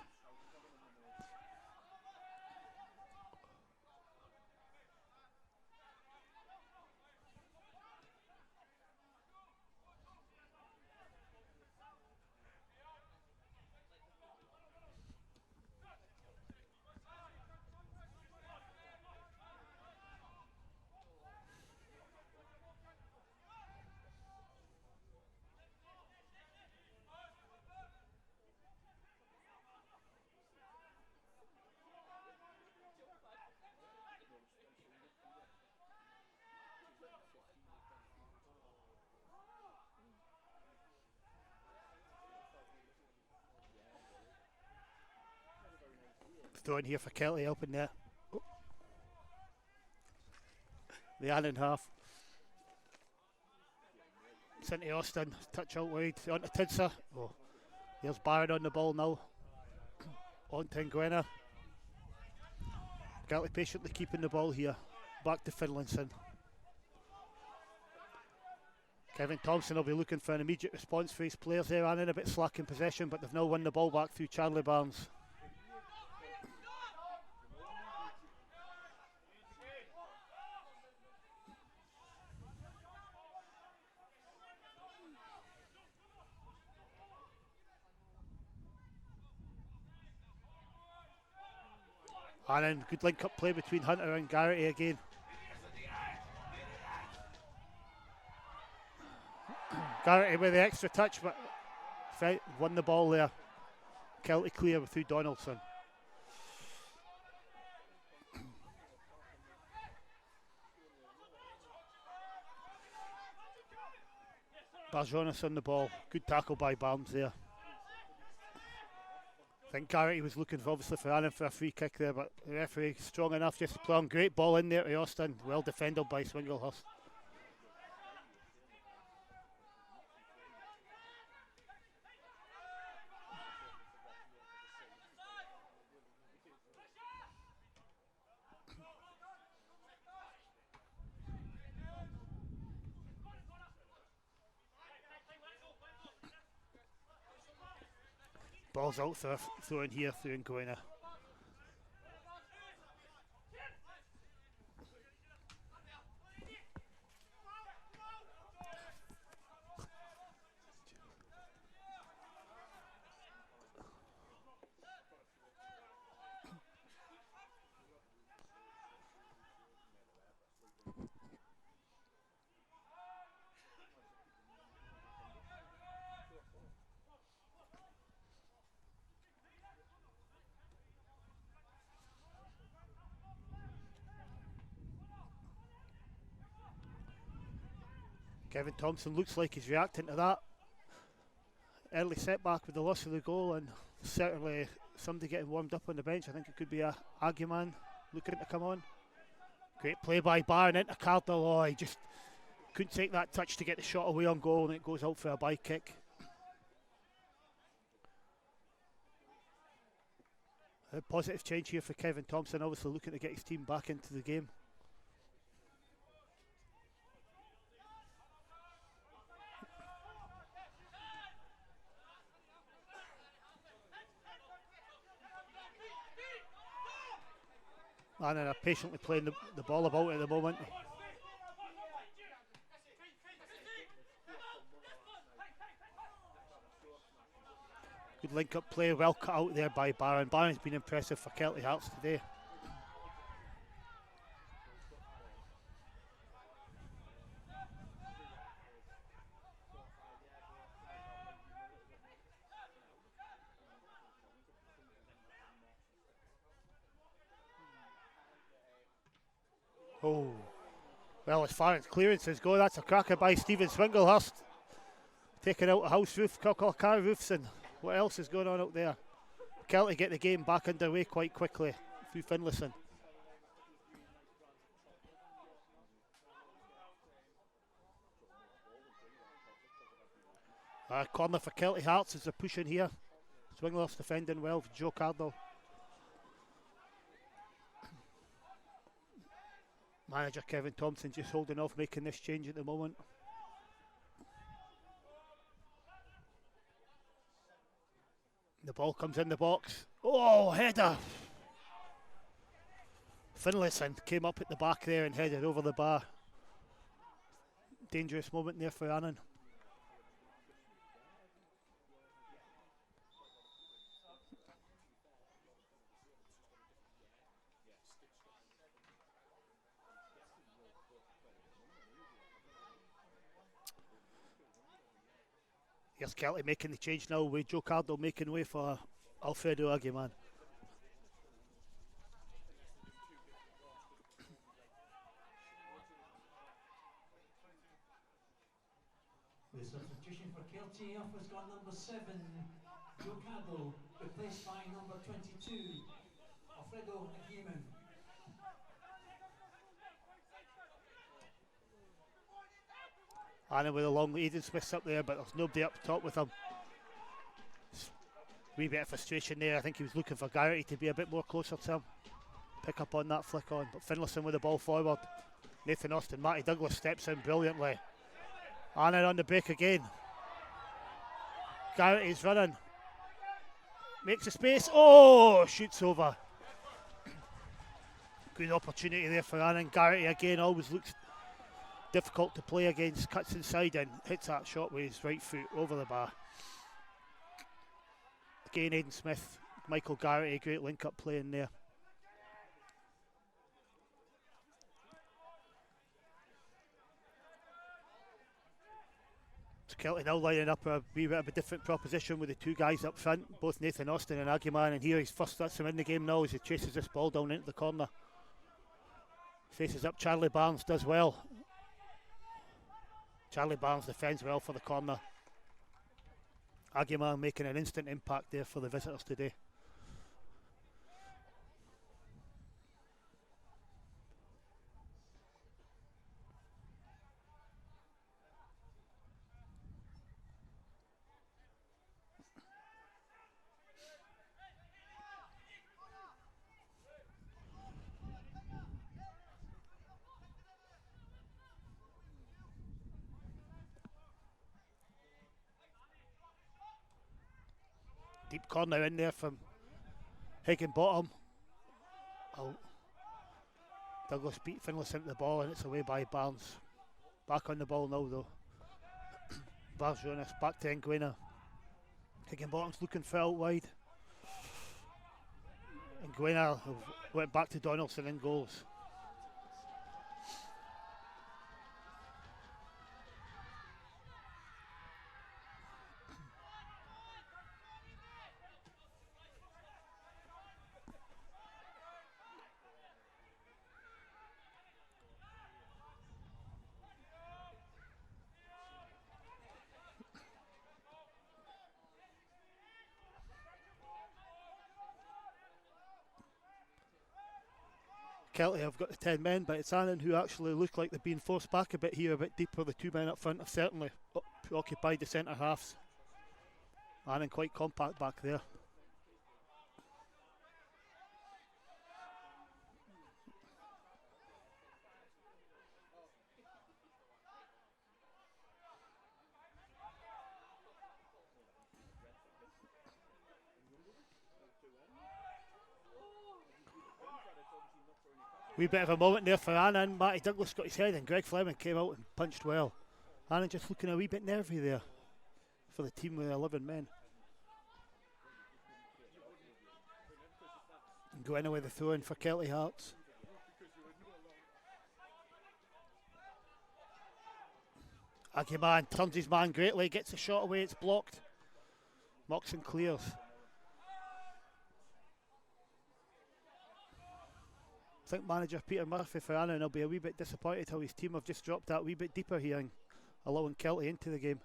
Speaker 2: Throwing here for Kelty helping there. Oh. The Annan half. Sent to Austin, touch out wide, on to Tidser. Oh, there's Barron on the ball now. On to Nguena. Kelty patiently keeping the ball here. Back to Finlayson. Kevin Thompson will be looking for an immediate response for his players there. Annan a bit slack in possession, but they've now won the ball back through Charlie Barnes. Annan, good link-up play between Hunter and Garrity again. Garrity with the extra touch, but won the ball there. Kelty clear through Donaldson. Barjonas on the ball. Good tackle by Barnes there. I think Garrity was looking for, obviously for Annan for a free kick there, but the referee strong enough just to play on. Great ball in there to Austin. Well defended by Swinglehurst. Ball's out there, throw in here, through in Goina. Kevin Thompson looks like he's reacting to that early setback with the loss of the goal, and certainly somebody getting warmed up on the bench. I think it could be a Aguiman looking to come on. Great play by Barron into Cardle. Oh, he just couldn't take that touch to get the shot away on goal, and it goes out for a by kick. A positive change here for Kevin Thompson, obviously looking to get his team back into the game. Annan are patiently playing the ball about at the moment. Good link-up play, well cut out there by Barron. Barron's been impressive for Kelty Hearts today. Oh, well, as far as clearances go, that's a cracker by Stephen Swinglehurst. Taking out a house roof, a couple of car roofs, and what else is going on out there? Kelty get the game back underway quite quickly through Finlayson. Corner for Kelty Hearts as they're pushing here. Swinglehurst defending well for Joe Cardle. Manager Kevin Thompson just holding off making this change at the moment. The ball comes in the box. Oh, header! Finlayson came up at the back there and headed over the bar. Dangerous moment there for Annan. Here's Kelty making the change now with Joe Cardle making way for Alfredo Aguiman.
Speaker 3: The substitution for Kelty has got number 7, Joe Cardle, replaced by number 22, Alfredo Aguiman.
Speaker 2: Annan with a long lead, Aidan Smith's up there, but there's nobody up top with him. Wee bit of frustration there. I think he was looking for Garrity to be a bit more closer to him. Pick up on that flick on, but Finlayson with the ball forward. Nathan Austin, Matty Douglas steps in brilliantly. Annan on the break again. Garrity's running. Makes a space. Oh, shoots over. Good opportunity there for Annan. Garrity again always looks difficult to play against, cuts inside and hits that shot with his right foot over the bar. Again, Aidan Smith, Michael Garrity, great link-up play in there. Kelty now lining up a wee bit of a different proposition with the two guys up front, both Nathan Austin and Aguiman, and here he's first that's him in the game now as he chases this ball down into the corner. Faces up Charlie Barnes, does well. Charlie Barnes defends well for the corner. Aguiman making an instant impact there for the visitors today. Deep corner in there from Higginbottom. Oh. Douglas beat Finlayson into the ball and it's away by Barnes. Back on the ball now though. Barjonas back to Nguena. Higginbottom's looking for out wide. Nguena went back to Donaldson in goals. Kelty have got the 10 men, but it's Annan who actually look like they're being forced back a bit here, a bit deeper. The two men up front have certainly occupied the centre halves. Annan quite compact back there. Wee bit of a moment there for Annan. Matty Douglas got his head and Greg Fleming came out and punched well. Annan just looking a wee bit nervy there for the team with 11 men. And going away the throw in for Kelty Hearts. Aguiman turns his man greatly, gets a shot away, it's blocked. Moxon clears. I think manager Peter Murphy for Annan will be a wee bit disappointed how his team have just dropped that wee bit deeper here and allowing Kelty into the game.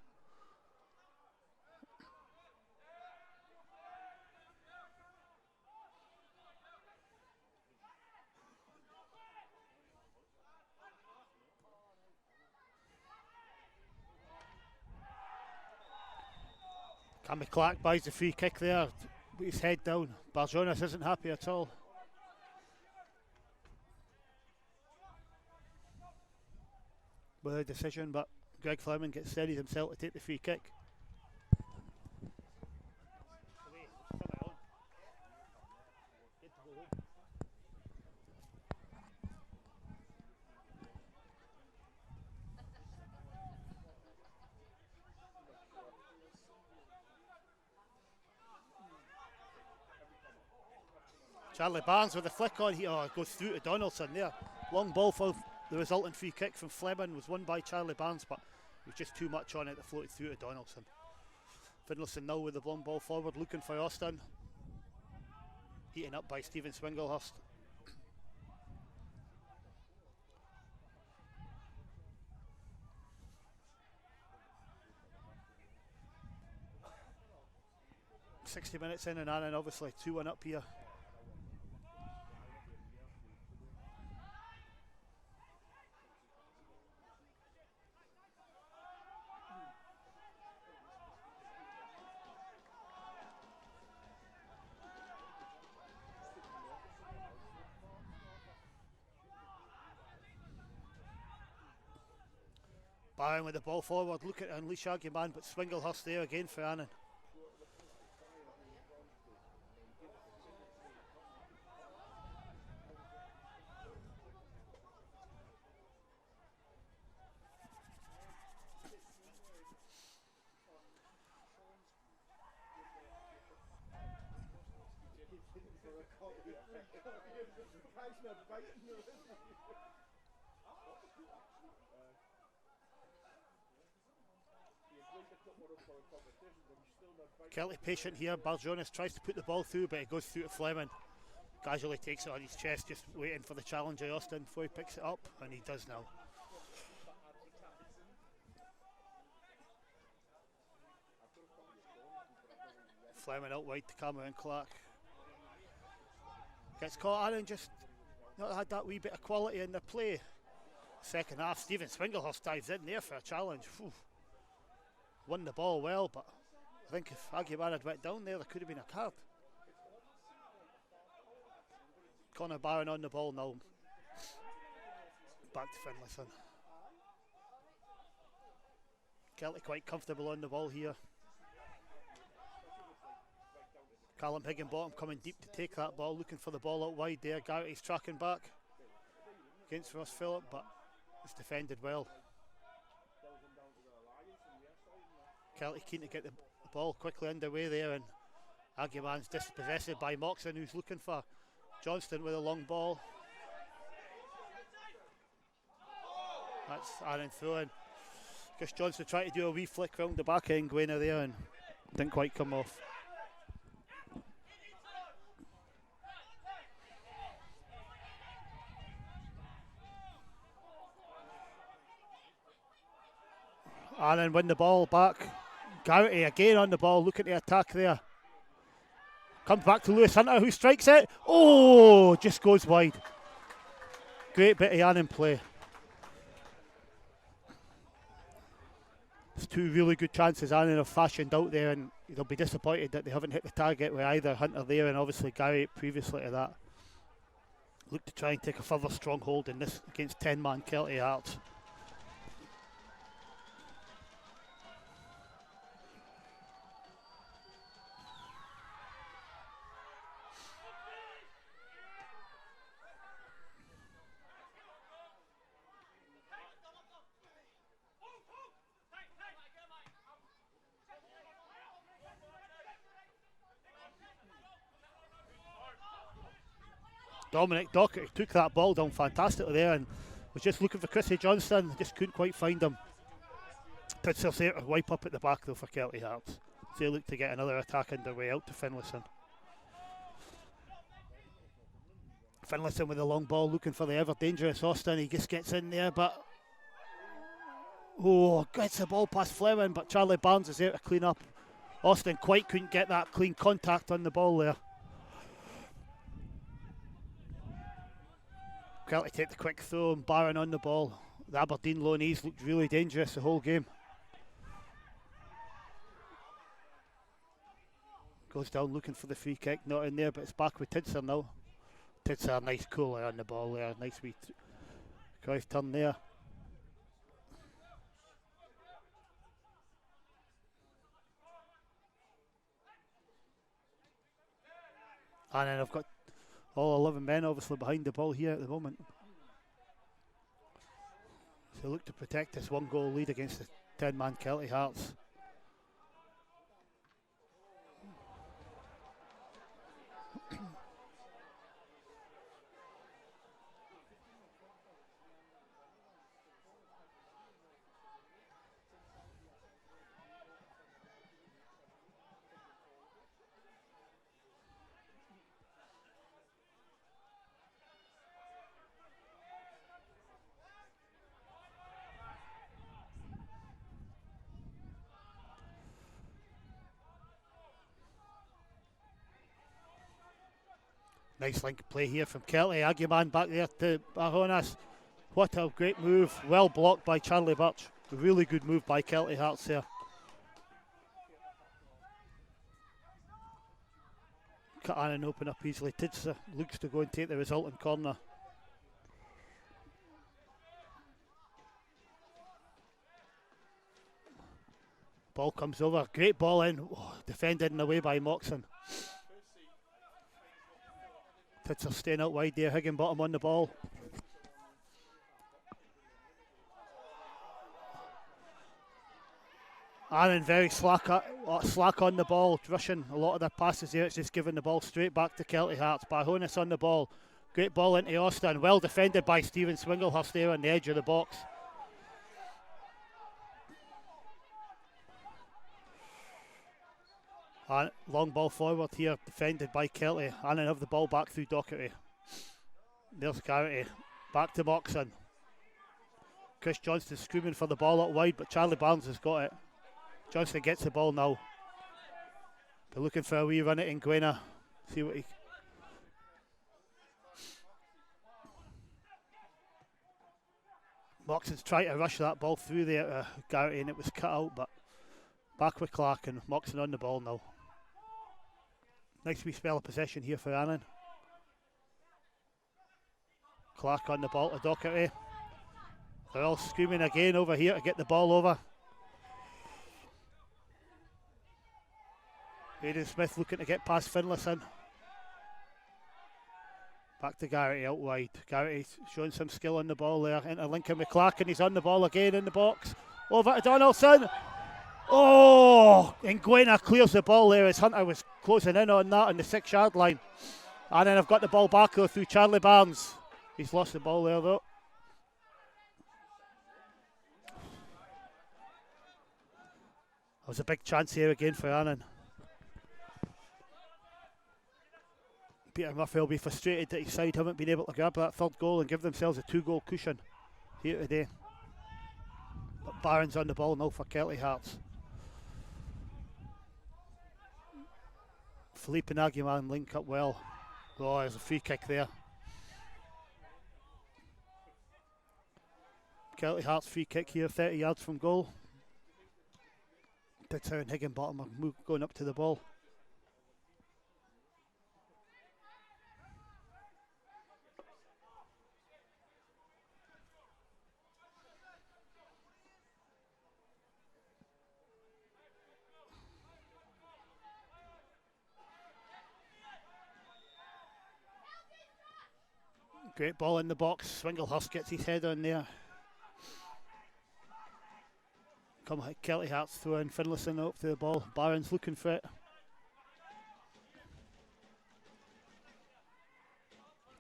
Speaker 2: Cammy Clark buys the free kick there with his head down. Barjonas isn't happy at all. With a decision, but Greg Fleming gets steadied himself to take the free kick. Charlie Barnes with the flick on here, it goes through to Donaldson there. Long ball for the resultant free kick from Fleming was won by Charlie Barnes, but it was just too much on it that floated through to Donaldson. Finlayson now with the long ball forward, looking for Austin. Eaten up by Stephen Swinglehurst. "60 minutes in and Annan obviously 2-1 up here. Barron with the ball forward, look at unleash Aguiman, but Swinglehurst there again for Annan. Kelty patient here. Barjonas tries to put the ball through, but it goes through to Fleming. Casually takes it on his chest, just waiting for the challenge of Austin before he picks it up, and he does now. Fleming out wide to Cameron Clark. Gets caught. Annan just not had that wee bit of quality in the play. Second half, Stephen Swinglehurst dives in there for a challenge. Whew. Won the ball well, but I think if Aguiman had went down there could have been a card. Connor Barron on the ball now. Back to Finlayson. Kelty quite comfortable on the ball here. Callum Higginbottom coming deep to take that ball, looking for the ball out wide there. Garrity's tracking back against Ross Phillip, but it's defended well. Kelty keen to get the ball quickly underway there, and Aguiman's dispossessed by Moxon, who's looking for Johnston with a long ball. That's Annan throwing. Chris Johnston tried to do a wee flick round the back end, Gwena there, and didn't quite come off. Annan win the ball back. Garrity again on the ball, looking to attack there. Comes back to Lewis Hunter, who strikes it. Oh, just goes wide. Great bit of Annan play. There's two really good chances Annan have fashioned out there, and they'll be disappointed that they haven't hit the target with either Hunter there and obviously Garrity previously to that. Look to try and take a further stronghold in this against 10-man Kelty Hearts. Dominic Docherty took that ball down fantastically there and was just looking for Chrissy Johnston, just couldn't quite find him. Tidsell's there to wipe up at the back though for Kelty Hearts. So they look to get another attack underway out to Finlayson. Finlayson with a long ball looking for the ever dangerous Austin. He just gets in there, but gets the ball past Fleming, but Charlie Barnes is there to clean up. Austin quite couldn't get that clean contact on the ball there. Kelty take the quick throw and Barron on the ball. The Aberdeen loanees looked really dangerous the whole game. Goes down looking for the free kick, not in there, but it's back with Tidser now. Tidser, nice cooler on the ball there, nice wee Cruyff turn there. And then I've got all 11 men obviously behind the ball here at the moment. So look to protect this 1-goal lead against the 10-man Kelty Hearts. Nice link play here from Kelty. Aguiman back there to Barjonas. What a great move. Well blocked by Charlie Birch. A really good move by Kelty Hearts there. Cut Annan open up easily. Tidser looks to go and take the resultant corner. Ball comes over. Great ball in. Defended in the way by Moxon. Tidser staying out wide there, Higginbottom on the ball. Annan very slack on the ball, rushing a lot of their passes there. It's just giving the ball straight back to Kelty Hearts. Barjonas on the ball. Great ball into Austin. Well defended by Stephen Swinglehurst there on the edge of the box. And long ball forward here, defended by Kelty. Annan have the ball back through Docherty. There's Garrity. Back to Moxon. Chris Johnston screaming for the ball out wide, but Charlie Barnes has got it. Johnston gets the ball now. They're looking for a wee run at Nguena. See what he... Moxon's trying to rush that ball through there to Garrity, and it was cut out, but back with Clark, and Moxon on the ball now. Nice wee spell of possession here for Annan. Clark on the ball to Docherty. They're all screaming again over here to get the ball over. Aidan Smith looking to get past Finlayson. Back to Garrity out wide. Garrity showing some skill on the ball there. Interlinking with Clark, and he's on the ball again in the box. Over to Donaldson. Oh, Nguena clears the ball there as Hunter was closing in on that on the 6-yard line. And then I've got the ball back though through Charlie Barnes. He's lost the ball there though. That was a big chance here again for Annan. Peter Murphy will be frustrated that his side haven't been able to grab that third goal and give themselves a 2-goal cushion here today. But Barron's on the ball now for Kelty Hearts. Philippe and Aguiman link up well. Oh, there's a free kick there. Kelty Hearts free kick here, 30 yards from goal. Dittow and Higginbottom are going up to the ball. Great ball in the box. Swinglehurst gets his head on there. Kelty Hearts throwing Finlayson up to the ball. Barron's looking for it.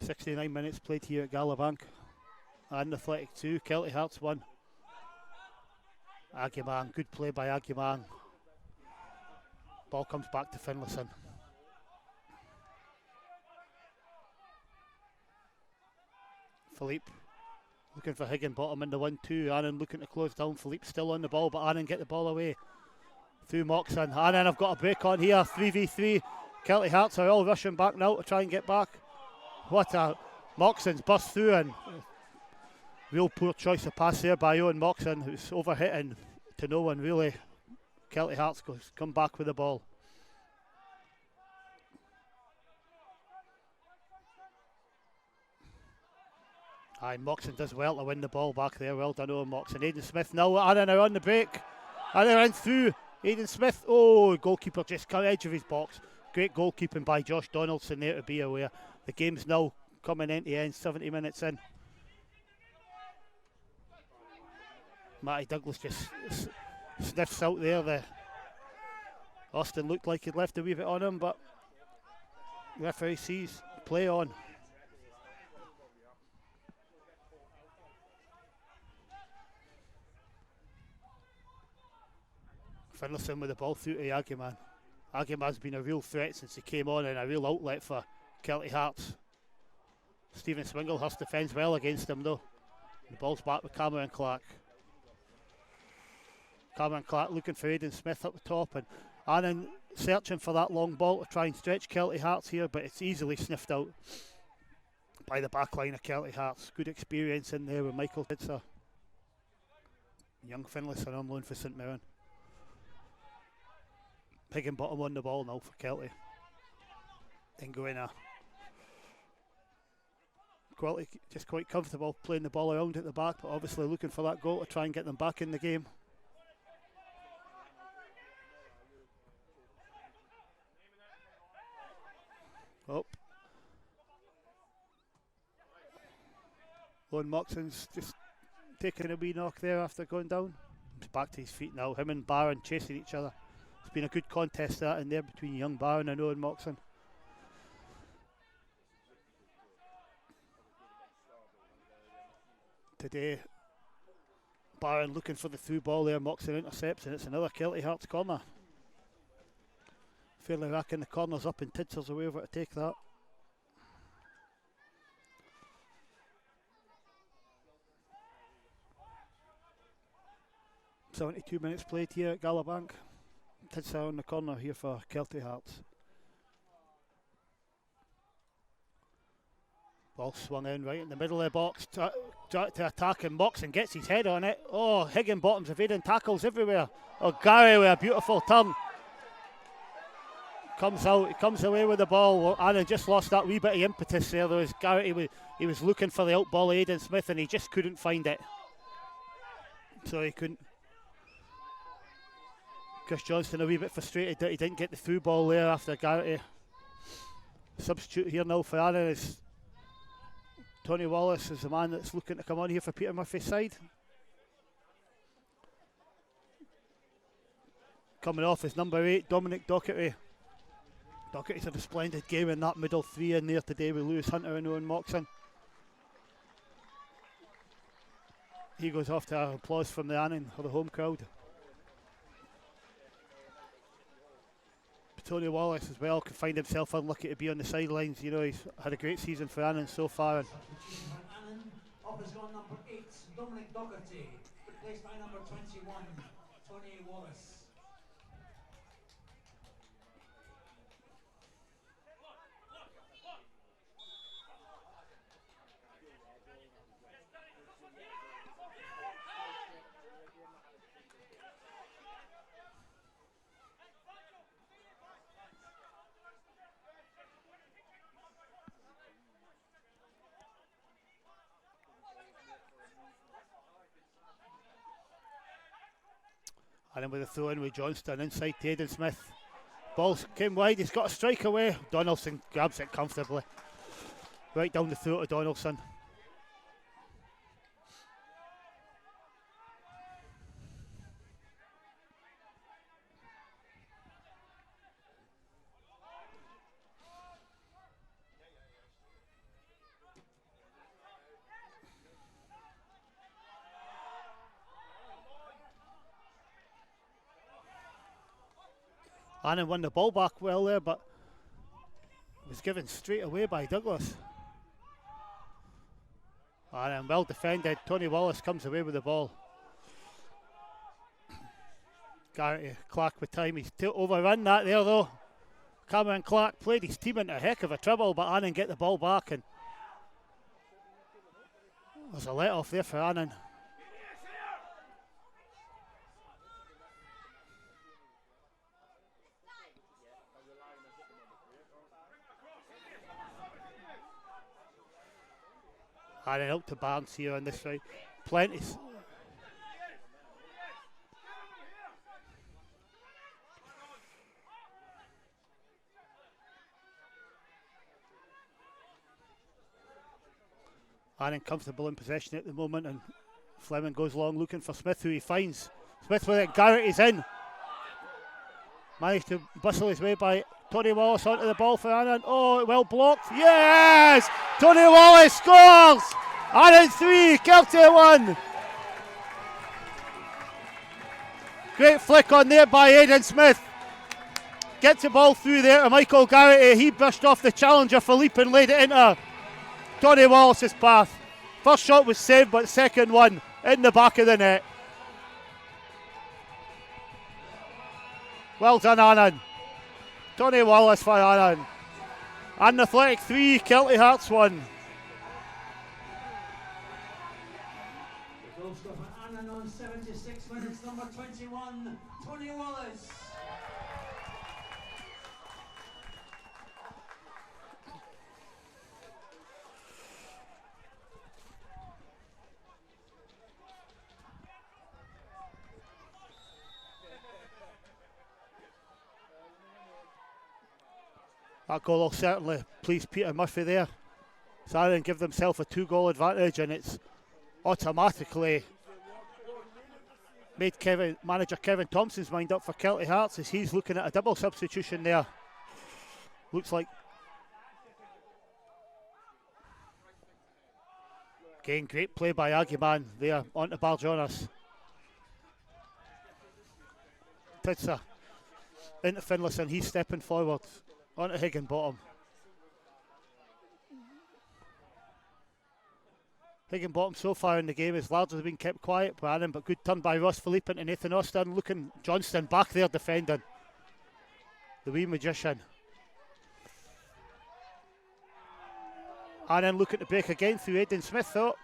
Speaker 2: 69 minutes played here at Galabank. And Athletic 2, Kelty Hearts 1. Aguiman, good play by Aguiman. Ball comes back to Finlayson. Philippe looking for Higginbottom in the 1-2. Annan looking to close down. Philippe still on the ball, but Annan get the ball away. Through Moxon. Annan have got a break on here. 3v3. Kelty Hearts are all rushing back now to try and get back. What a... Moxon's burst through, and real poor choice of pass there by Owen Moxon, who's overhitting to no one really. Kelty Hearts come back with the ball. Aye, Moxon does well to win the ball back there. Well done, Owen Moxon. Aidan Smith now. Annan are on the break. Annan in through. Aidan Smith. Oh, goalkeeper just cut edge of his box. Great goalkeeping by Josh Donaldson there to be aware. The game's now coming into the end, 70 minutes in. Matty Douglas just sniffs out there. Austin looked like he'd left a wee bit on him, but referee sees play on. Finlayson with the ball through to Aguiman. Aguiman's been a real threat since he came on and a real outlet for Kelty Hearts. Stephen Swinglehurst defends well against him though. The ball's back with Cameron Clark. Cameron Clark looking for Aidan Smith up the top, and Annan searching for that long ball to try and stretch Kelty Hearts here, but it's easily sniffed out by the back line of Kelty Hearts. Good experience in there with Michael Hitzer. Young Finlayson on loan for St Mirren. Higginbottom on the ball now for Kelty. Nguena. Quality just quite comfortable playing the ball around at the back, but obviously looking for that goal to try and get them back in the game. Oh. Owen Moxon's just taking a wee knock there after going down. He's back to his feet now. Him and Barron chasing each other. It's been a good contest that in there between young Barron and Owen Moxon. Today, Barron looking for the through ball there. Moxon intercepts, and it's another Kelty Hearts corner. Fairly racking the corners up and Tidson's away over to take that. .72 minutes played here at Galabank. Tidson on the corner here for Kelty Hearts. Ball swung in right in the middle of the box. Try to attack and Moxon gets his head on it. Oh, Higginbottom's evading tackles everywhere. Oh, Gary with a beautiful turn. Comes out, he comes away with the ball. Well, Annan just lost that wee bit of impetus there. There was Garrett, he was looking for the out ball of Aidan Smith and he just couldn't find it. So he couldn't. Chris Johnston a wee bit frustrated that he didn't get the through ball there after Garrett. Substitute here now for Annan is Tony Wallace is the man that's looking to come on here for Peter Murphy's side. Coming off is number 8, Dominic Docherty. Docherty's had a splendid game in that middle three in there today with Lewis Hunter and Owen Moxon. He goes off to applause from the Annan or the home crowd. Tony Wallace as well can find himself unlucky to be on the sidelines. You know, he's had a great season for Annan so far.
Speaker 3: Annan, off has gone number 8, Dominic Docherty, replaced by number 21, Tony Wallace.
Speaker 2: And then with a throw in with Johnston inside to Aidan Smith. Ball came wide, he's got a strike away. Donaldson grabs it comfortably. Right down the throat of Donaldson. Annan won the ball back well there, but was given straight away by Douglas. Annan well defended. Tony Wallace comes away with the ball. Garrett Clark with time. He's overrun that there though. Cameron Clark played his team into a heck of a trouble, but Annan get the ball back and there's a let off there for Annan. Annan out to Barnes here on this side. Plenty. Annan comfortable in possession at the moment, and Fleming goes long looking for Smith, who he finds. Smith with it, Garrett is in. Managed to bustle his way by Tony Wallace onto the ball for Annan. Oh, well blocked. Yes! Tony Wallace scores! Annan 3, Kelty 1. Great flick on there by Aidan Smith. Gets the ball through there to Michael Garrity. He brushed off the challenger Philippe and laid it into Tony Wallace's path. First shot was saved, but second one in the back of the net. Well done, Annan. Tony Wallace for Annan. And Athletic 3, Kelty Hearts 1.
Speaker 3: The goal scorer for Annan on 76 minutes, number 21, Tony Wallace.
Speaker 2: That goal will certainly please Peter Murphy there. So Annan give themselves a 2-goal advantage, and it's automatically made manager Kevin Thompson's mind up for Kelty Hearts as he's looking at a double substitution there. Looks like again, great play by Aguiman there onto Barjonas. Tidsa into Finlayson. He's stepping forward onto Higginbottom. Higginbottom so far in the game has largely been kept quiet by Annan, but good turn by Ross Philippe into Nathan Austin. Looking Johnston back there defending. The wee magician. Annan looking to break again through Aidan Smith though.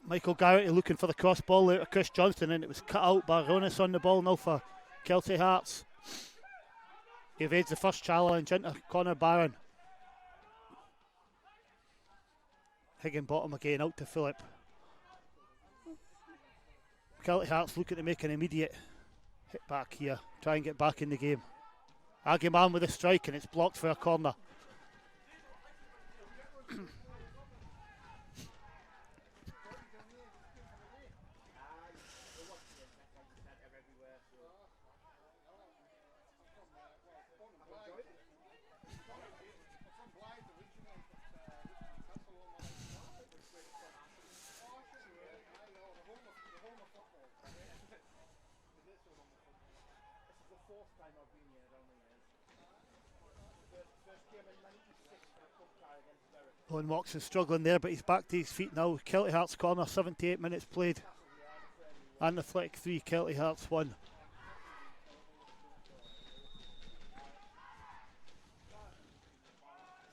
Speaker 2: Michael Garrity looking for the cross ball out of Chris Johnston, and it was cut out by Ronis on the ball now for Kelty Hearts. He evades the first challenge into Connor Barron. Higginbottom again out to Phillip. Kelty Hearts looking to make an immediate hit back here, try and get back in the game. Aguiman with a strike, and it's blocked for a corner. Owen Mox is struggling there, but he's back to his feet now. Kelty Hearts corner, 78 minutes played. And the flick 3, Kelty Hearts 1.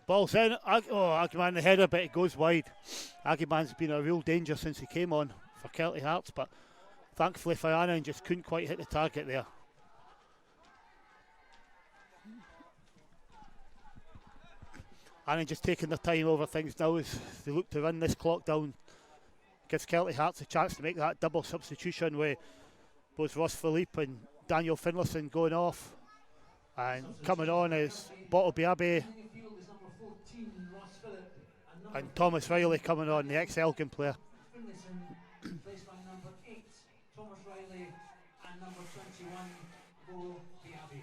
Speaker 2: Ball's in. Aguiman the header, but it goes wide. Aguiman's been a real danger since he came on for Kelty Hearts, but thankfully for Annan, just couldn't quite hit the target there. Annan just taking their time over things now as they look to run this clock down. Gives Kelty Hearts a chance to make that double substitution with both Ross Philippe and Daniel Finlayson going off. And coming on is Bottle Biabe and Thomas Riley coming on, the ex-Elgin player.
Speaker 3: Placed by number 8, Thomas Riley, and number 21, Bottle Biabe.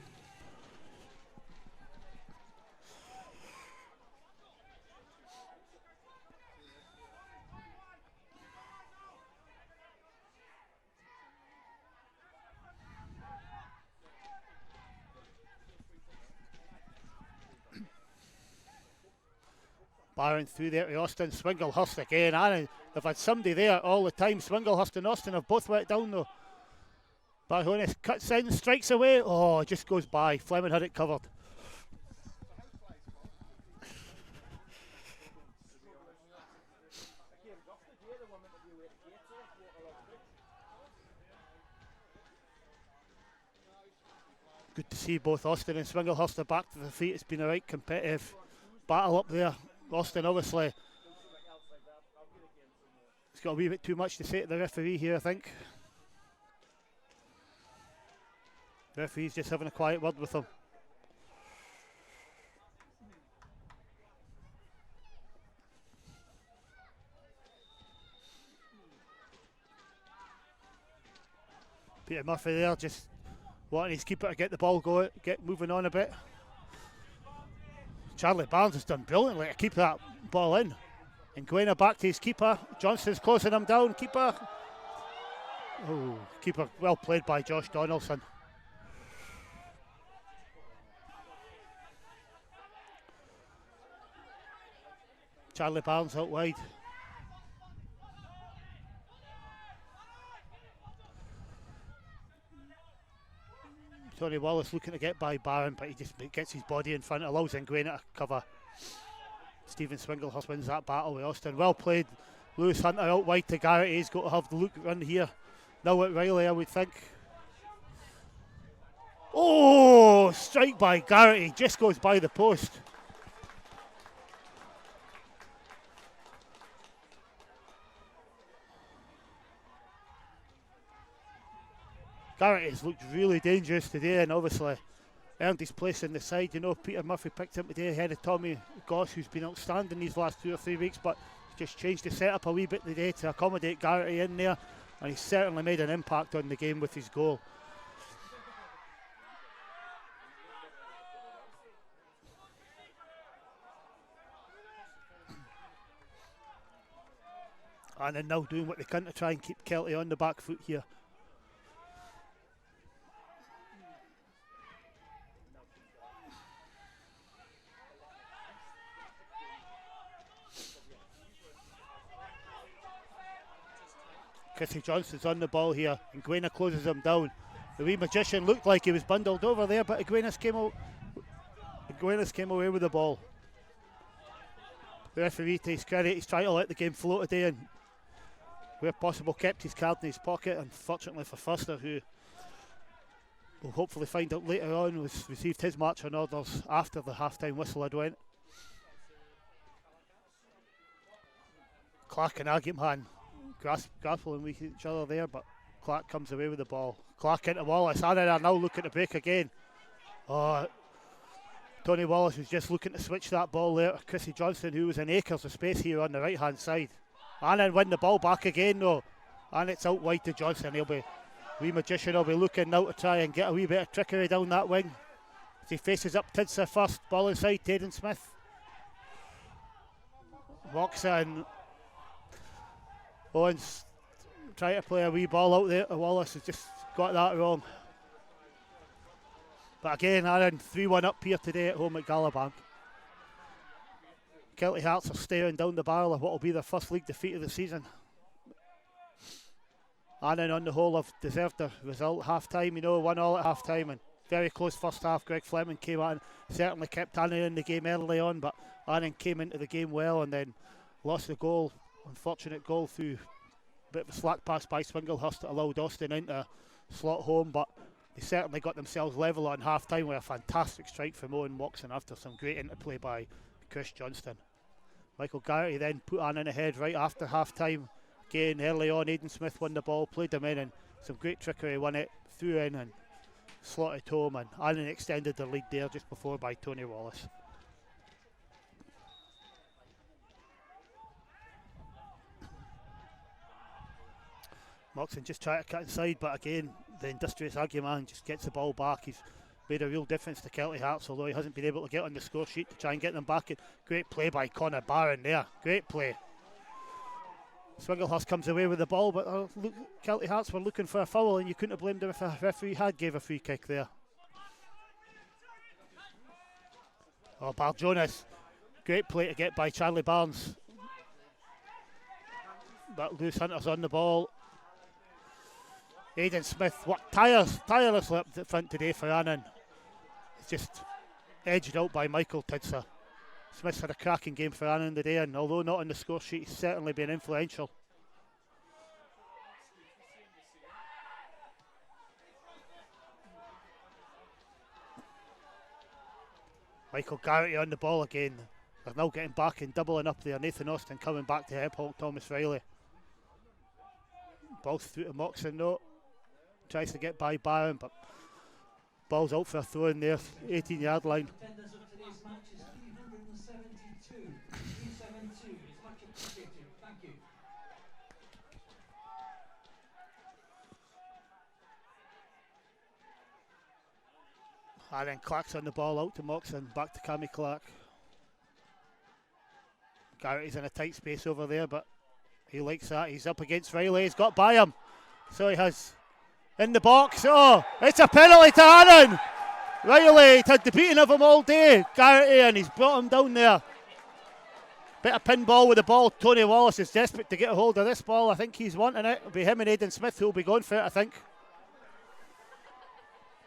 Speaker 2: Barron through there to Austin. Swinglehurst again. Annan, they've had somebody there all the time. Swinglehurst and Austin have both went down though. Barhonis cuts in, strikes away. Oh, it just goes by. Fleming had it covered. Good to see both Austin and Swinglehurst are back to their feet. It's been a right competitive battle up there. Austin obviously he's got a wee bit too much to say to the referee here, I think. The referee's just having a quiet word with him. Peter Murphy there just wanting his keeper to get the ball going, get moving on a bit. Charlie Barnes has done brilliantly to keep that ball in. And Guena back to his keeper. Johnston's closing him down. Keeper. Oh, keeper well played by Josh Donaldson. Charlie Barnes out wide. Tony Wallace looking to get by Barron, but he just gets his body in front, allows Nguyen to cover. Stephen Swinglehurst wins that battle with Austin. Well played. Lewis Hunter out wide to Garrett. He's got to have the look run here. Now at Riley, I would think. Oh, strike by Garrett. He just goes by the post. Garrett has looked really dangerous today and obviously earned his place in the side. You know, Peter Murphy picked him today ahead of Tommy Goss, who's been outstanding these last 2 or 3 weeks, but just changed the setup a wee bit today to accommodate Garrity in there, and he's certainly made an impact on the game with his goal. And then now doing what they can to try and keep Kelty on the back foot here. Chrissy Johnston's on the ball here, and Gwena closes him down. The wee magician looked like he was bundled over there, but Gwena came away with the ball. The referee, to his credit, he's trying to let the game flow today, and where possible kept his card in his pocket. Unfortunately for Foster, who we'll hopefully find out later on, was received his marching orders after the half-time whistle had went. Clark and Agyeman grappling with each other there, but Clark comes away with the ball. Clark into Wallace. Annan are now looking to break again. Oh, Tony Wallace was just looking to switch that ball there to Chrissy Johnston, who was in acres of space here on the right hand side. Annan win the ball back again though, and it's out wide to Johnston. Wee magician will be looking now to try and get a wee bit of trickery down that wing as he faces up Tidser first. Ball inside to Aidan Smith. Walks in. Owens trying to play a wee ball out there. Wallace has just got that wrong. But again, Annan 3-1 up here today at home at Gallagher. Kelty Hearts are staring down the barrel of what will be their first league defeat of the season. Annan on the whole have deserved the result. Half time, 1-1 at half time, and very close first half. Greg Fleming came on, certainly kept Annan in the game early on, but Annan came into the game well and then lost the goal. Unfortunate goal through a bit of a slack pass by Swinglehurst that allowed Austin into slot home, but they certainly got themselves level on half time with a fantastic strike from Owen Moxon after some great interplay by Chris Johnston. Michael Garrity then put Annan ahead right after half time. Again, early on, Aidan Smith won the ball, played them in, and some great trickery, won it, threw in and slotted home, and Annan extended the lead there just before by Tony Wallace. Moxon just trying to cut inside, but again, the industrious Agyeman just gets the ball back. He's made a real difference to Kelty Hearts, although he hasn't been able to get on the score sheet to try and get them back in. Great play by Connor Barron there. Great play. Swinglehurst comes away with the ball, but Kelty Hearts were looking for a foul, and you couldn't have blamed them if a referee had gave a free kick there. Oh, Bar Jonas. Great play to get by Charlie Barnes. But Lewis Hunter's on the ball. Aidan Smith, what tirelessly up the front today for Annan. It's just edged out by Michael Tidser. Smith's had a cracking game for Annan today, and although not on the score sheet, he's certainly been influential. Michael Garrity on the ball again. They're now getting back and doubling up there. Nathan Austin coming back to help Thomas Riley. Ball through to Moxon, no. Tries to get by Barron, but ball's out for a throw in there, 18-yard line.
Speaker 3: Attendance of today's match is 372. 372. It's much appreciated. Thank you.
Speaker 2: And then Clark's on the ball out to Moxon, back to Cammy Clark. Garrett's in a tight space over there, but he likes that. He's up against Riley, he's got by him. So he has in the box. Oh, it's a penalty to Annan. Riley had the beating of him all day, Garrity, and he's brought him down there. Bit of pinball with the ball. Tony Wallace is desperate to get a hold of this ball. I think he's wanting it. It'll be him and Aidan Smith who'll be going for it, I think.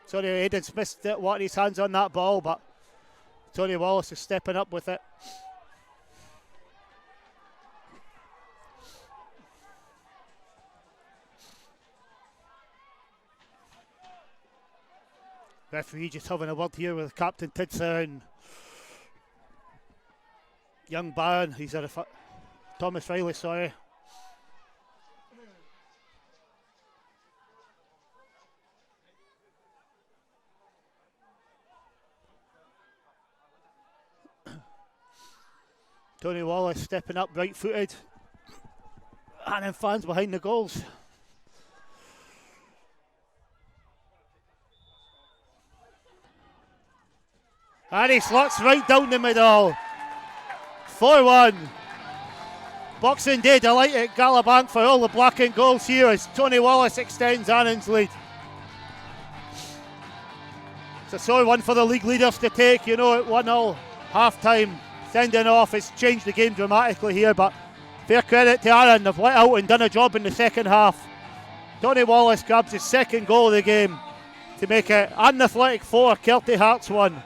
Speaker 2: Sorry, Aidan Smith wanted his hands on that ball, but Tony Wallace is stepping up with it. Referee just having a word here with Captain Tidser and young Barron. He's a Thomas Riley, sorry. Tony Wallace stepping up right-footed. And then fans behind the goals. And he slots right down the middle. 4-1. Boxing Day delight at Galabank for all the black and golds here as Tony Wallace extends Annan's lead. It's a sore one for the league leaders to take, at 1-0 half time. Sending off, it's changed the game dramatically here, but fair credit to Annan, they've let out and done a job in the second half. Tony Wallace grabs his second goal of the game to make it Annan Athletic 4, Kelty Hearts 1.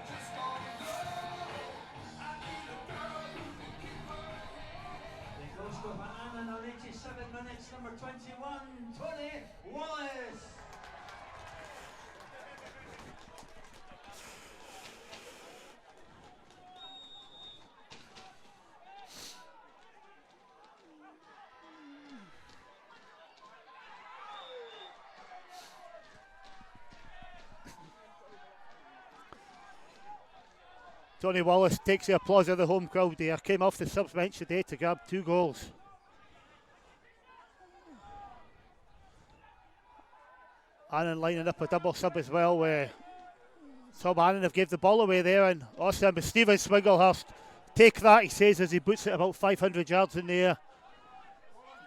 Speaker 2: Tony Wallace takes the applause of the home crowd here. Came off the subs bench today to grab 2 goals. Annan lining up a double sub as well, where Tom Annan have gave the ball away there, and awesome. Stephen Swinglehurst, take that, he says, as he boots it about 500 yards in the air.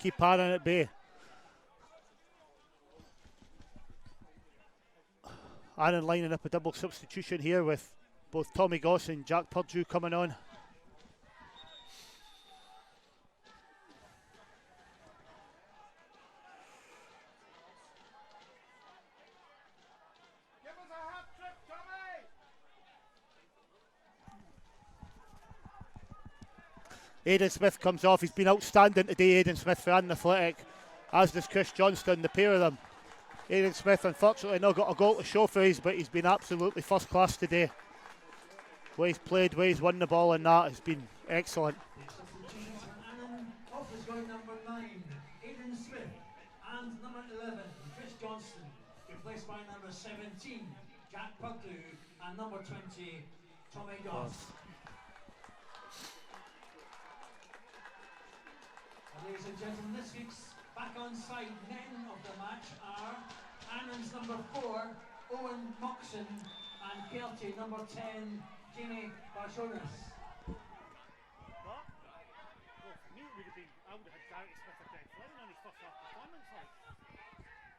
Speaker 2: Keep Annan at bay. Annan lining up a double substitution here with both Tommy Goss and Jack Purdue coming on.
Speaker 4: Give us a hat trick, Tommy!
Speaker 2: Aidan Smith comes off. He's been outstanding today, Aidan Smith for Annan Athletic, as does Chris Johnston, the pair of them. Aidan Smith unfortunately not got a goal to show for his, but he's been absolutely first class today. Way he's played, way he's won the ball, and that has been excellent.
Speaker 3: Substitutions for Annan. Off is going number 9, Aidan Smith, and number 11, Chris Johnston, replaced by number 17, Jack Purdue, and number 20, Tommy Goss. Ladies and gentlemen, this week's back on side men of the match are Annan's number 4, Owen Moxon, and Kelty number 10, Jamie Barshonas.
Speaker 2: What? Well, for me it would have been, I would have had Garrity Smith or Greg Flynn on his first half performance.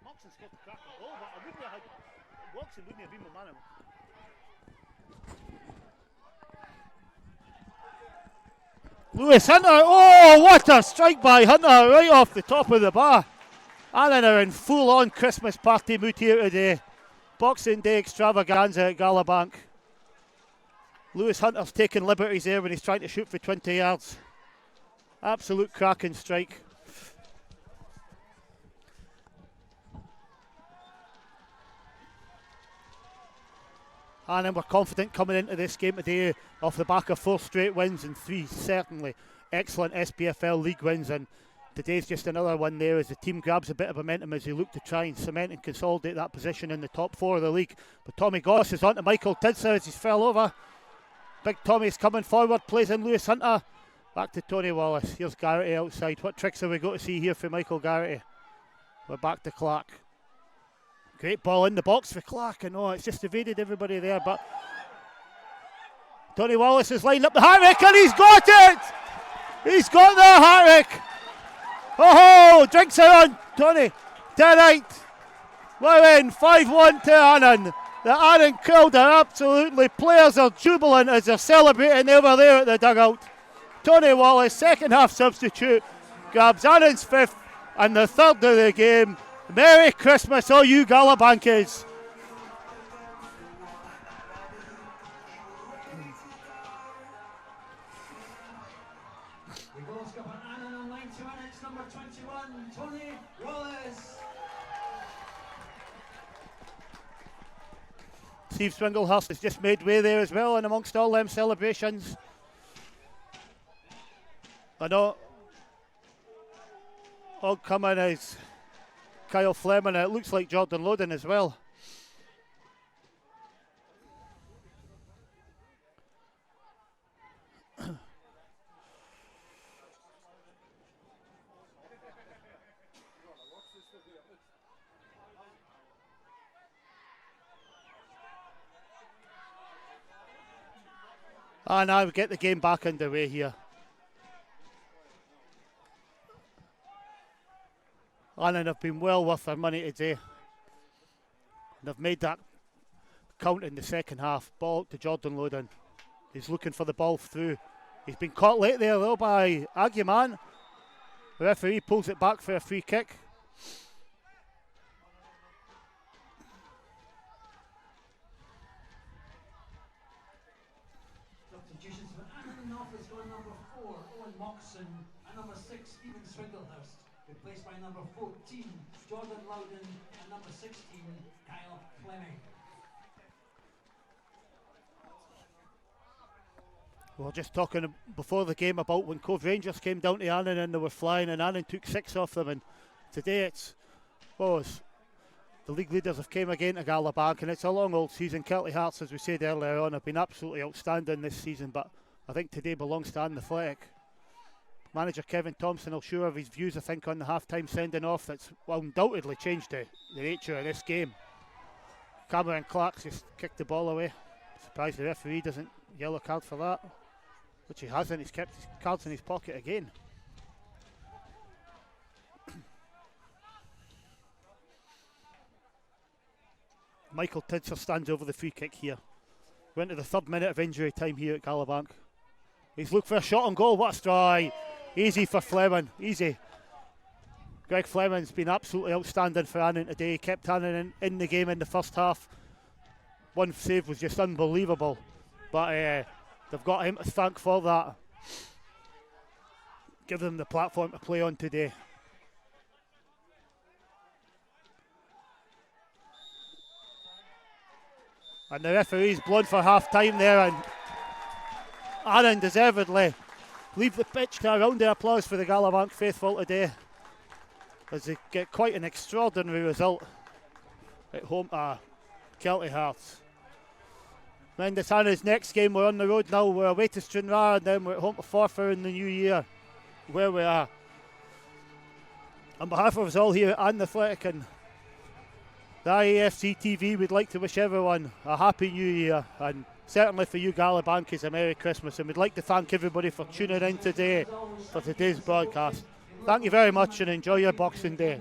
Speaker 2: Moxon scored the cracking goal, but I wouldn't have had, Moxon wouldn't have been my man. Lewis Hunter, oh what a strike by Hunter, right off the top of the bar. Annan are in full on Christmas party mood here today. Boxing Day extravaganza at Galabank. Lewis Hunter's taking liberties there when he's trying to shoot for 20 yards. Absolute cracking strike. Annan were confident coming into this game today off the back of 4 straight wins and 3 certainly excellent SPFL league wins, and today's just another one there as the team grabs a bit of momentum as they look to try and cement and consolidate that position in the top 4 of the league. But Tommy Goss is on to Michael Tidser as he's fell over. Big Tommy's coming forward, plays in Lewis Hunter. Back to Tony Wallace. Here's Garrity outside. What tricks have we got to see here for Michael Garrity? We're back to Clark. Great ball in the box for Clark, and it's just evaded everybody there, but Tony Wallace has lined up the hat-trick and he's got it! He's got the hat-trick! Oh, drinks are on, Tony. Tonight, we're in 5-1 to Annan. The Annan crowd are absolutely, players are jubilant as they're celebrating over there at the dugout. Tony Wallace, second half substitute, grabs Annan's 5th and the 3rd of the game. Merry Christmas, all you Galabankers.
Speaker 3: The goal scorer for Annan on line 2, and it's number 21, Tony Wallace.
Speaker 2: Steve Swinglehurst has just made way there as well, and amongst all them celebrations, I know all coming is Kyle Fleming, and it looks like Jordan Loden as well. And now we get the game back underway here. Annan have been well worth their money today. They've made that count in the second half. Ball to Jordan Loden. He's looking for the ball through. He's been caught late there though by Aguiman. The referee pulls it back for a free kick.
Speaker 3: Substitutions for Annan off has gone number 4, Owen Moxon, and number 6, Stephen Swindlehurst, replaced by number 14, Jordan Loudon, and number 16, Kyle Fleming.
Speaker 2: We were just talking before the game about when Cove Rangers came down to Annan and they were flying, and Annan took 6 off them, and today it's the league leaders have came again to Galabank, and it's a long old season. Kelty Hearts, as we said earlier on, have been absolutely outstanding this season, but I think today belongs to Annan Athletic. Manager Kevin Thompson will share his views, I think, on the half-time sending off that's undoubtedly changed the nature of this game. Cameron Clark just kicked the ball away. Surprised the referee doesn't yellow card for that, which he hasn't. He's kept his cards in his pocket again. Michael Tidser stands over the free kick here. Went to the 3rd minute of injury time here at Galabank. He's looked for a shot on goal. What a strike. Easy for Fleming. Easy. Greg Fleming's been absolutely outstanding for Annan today. He kept Annan in the game in the first half. One save was just unbelievable. But they've got him to thank for that. Give them the platform to play on today. And the referee's blown for half time there, and Annan deservedly leave the pitch to a round of applause for the Galabank faithful today, as they get quite an extraordinary result at home to Kelty Hearts. Mendocino's next game, we're on the road now. We're away to Stranraer, and then we're at home to Forfar in the new year, where we are. On behalf of us all here at Annan Athletic and the IAFC TV, we'd like to wish everyone a happy new year, and certainly for you Galabank is a Merry Christmas, and we'd like to thank everybody for tuning in today for today's broadcast. Thank you very much and enjoy your Boxing Day.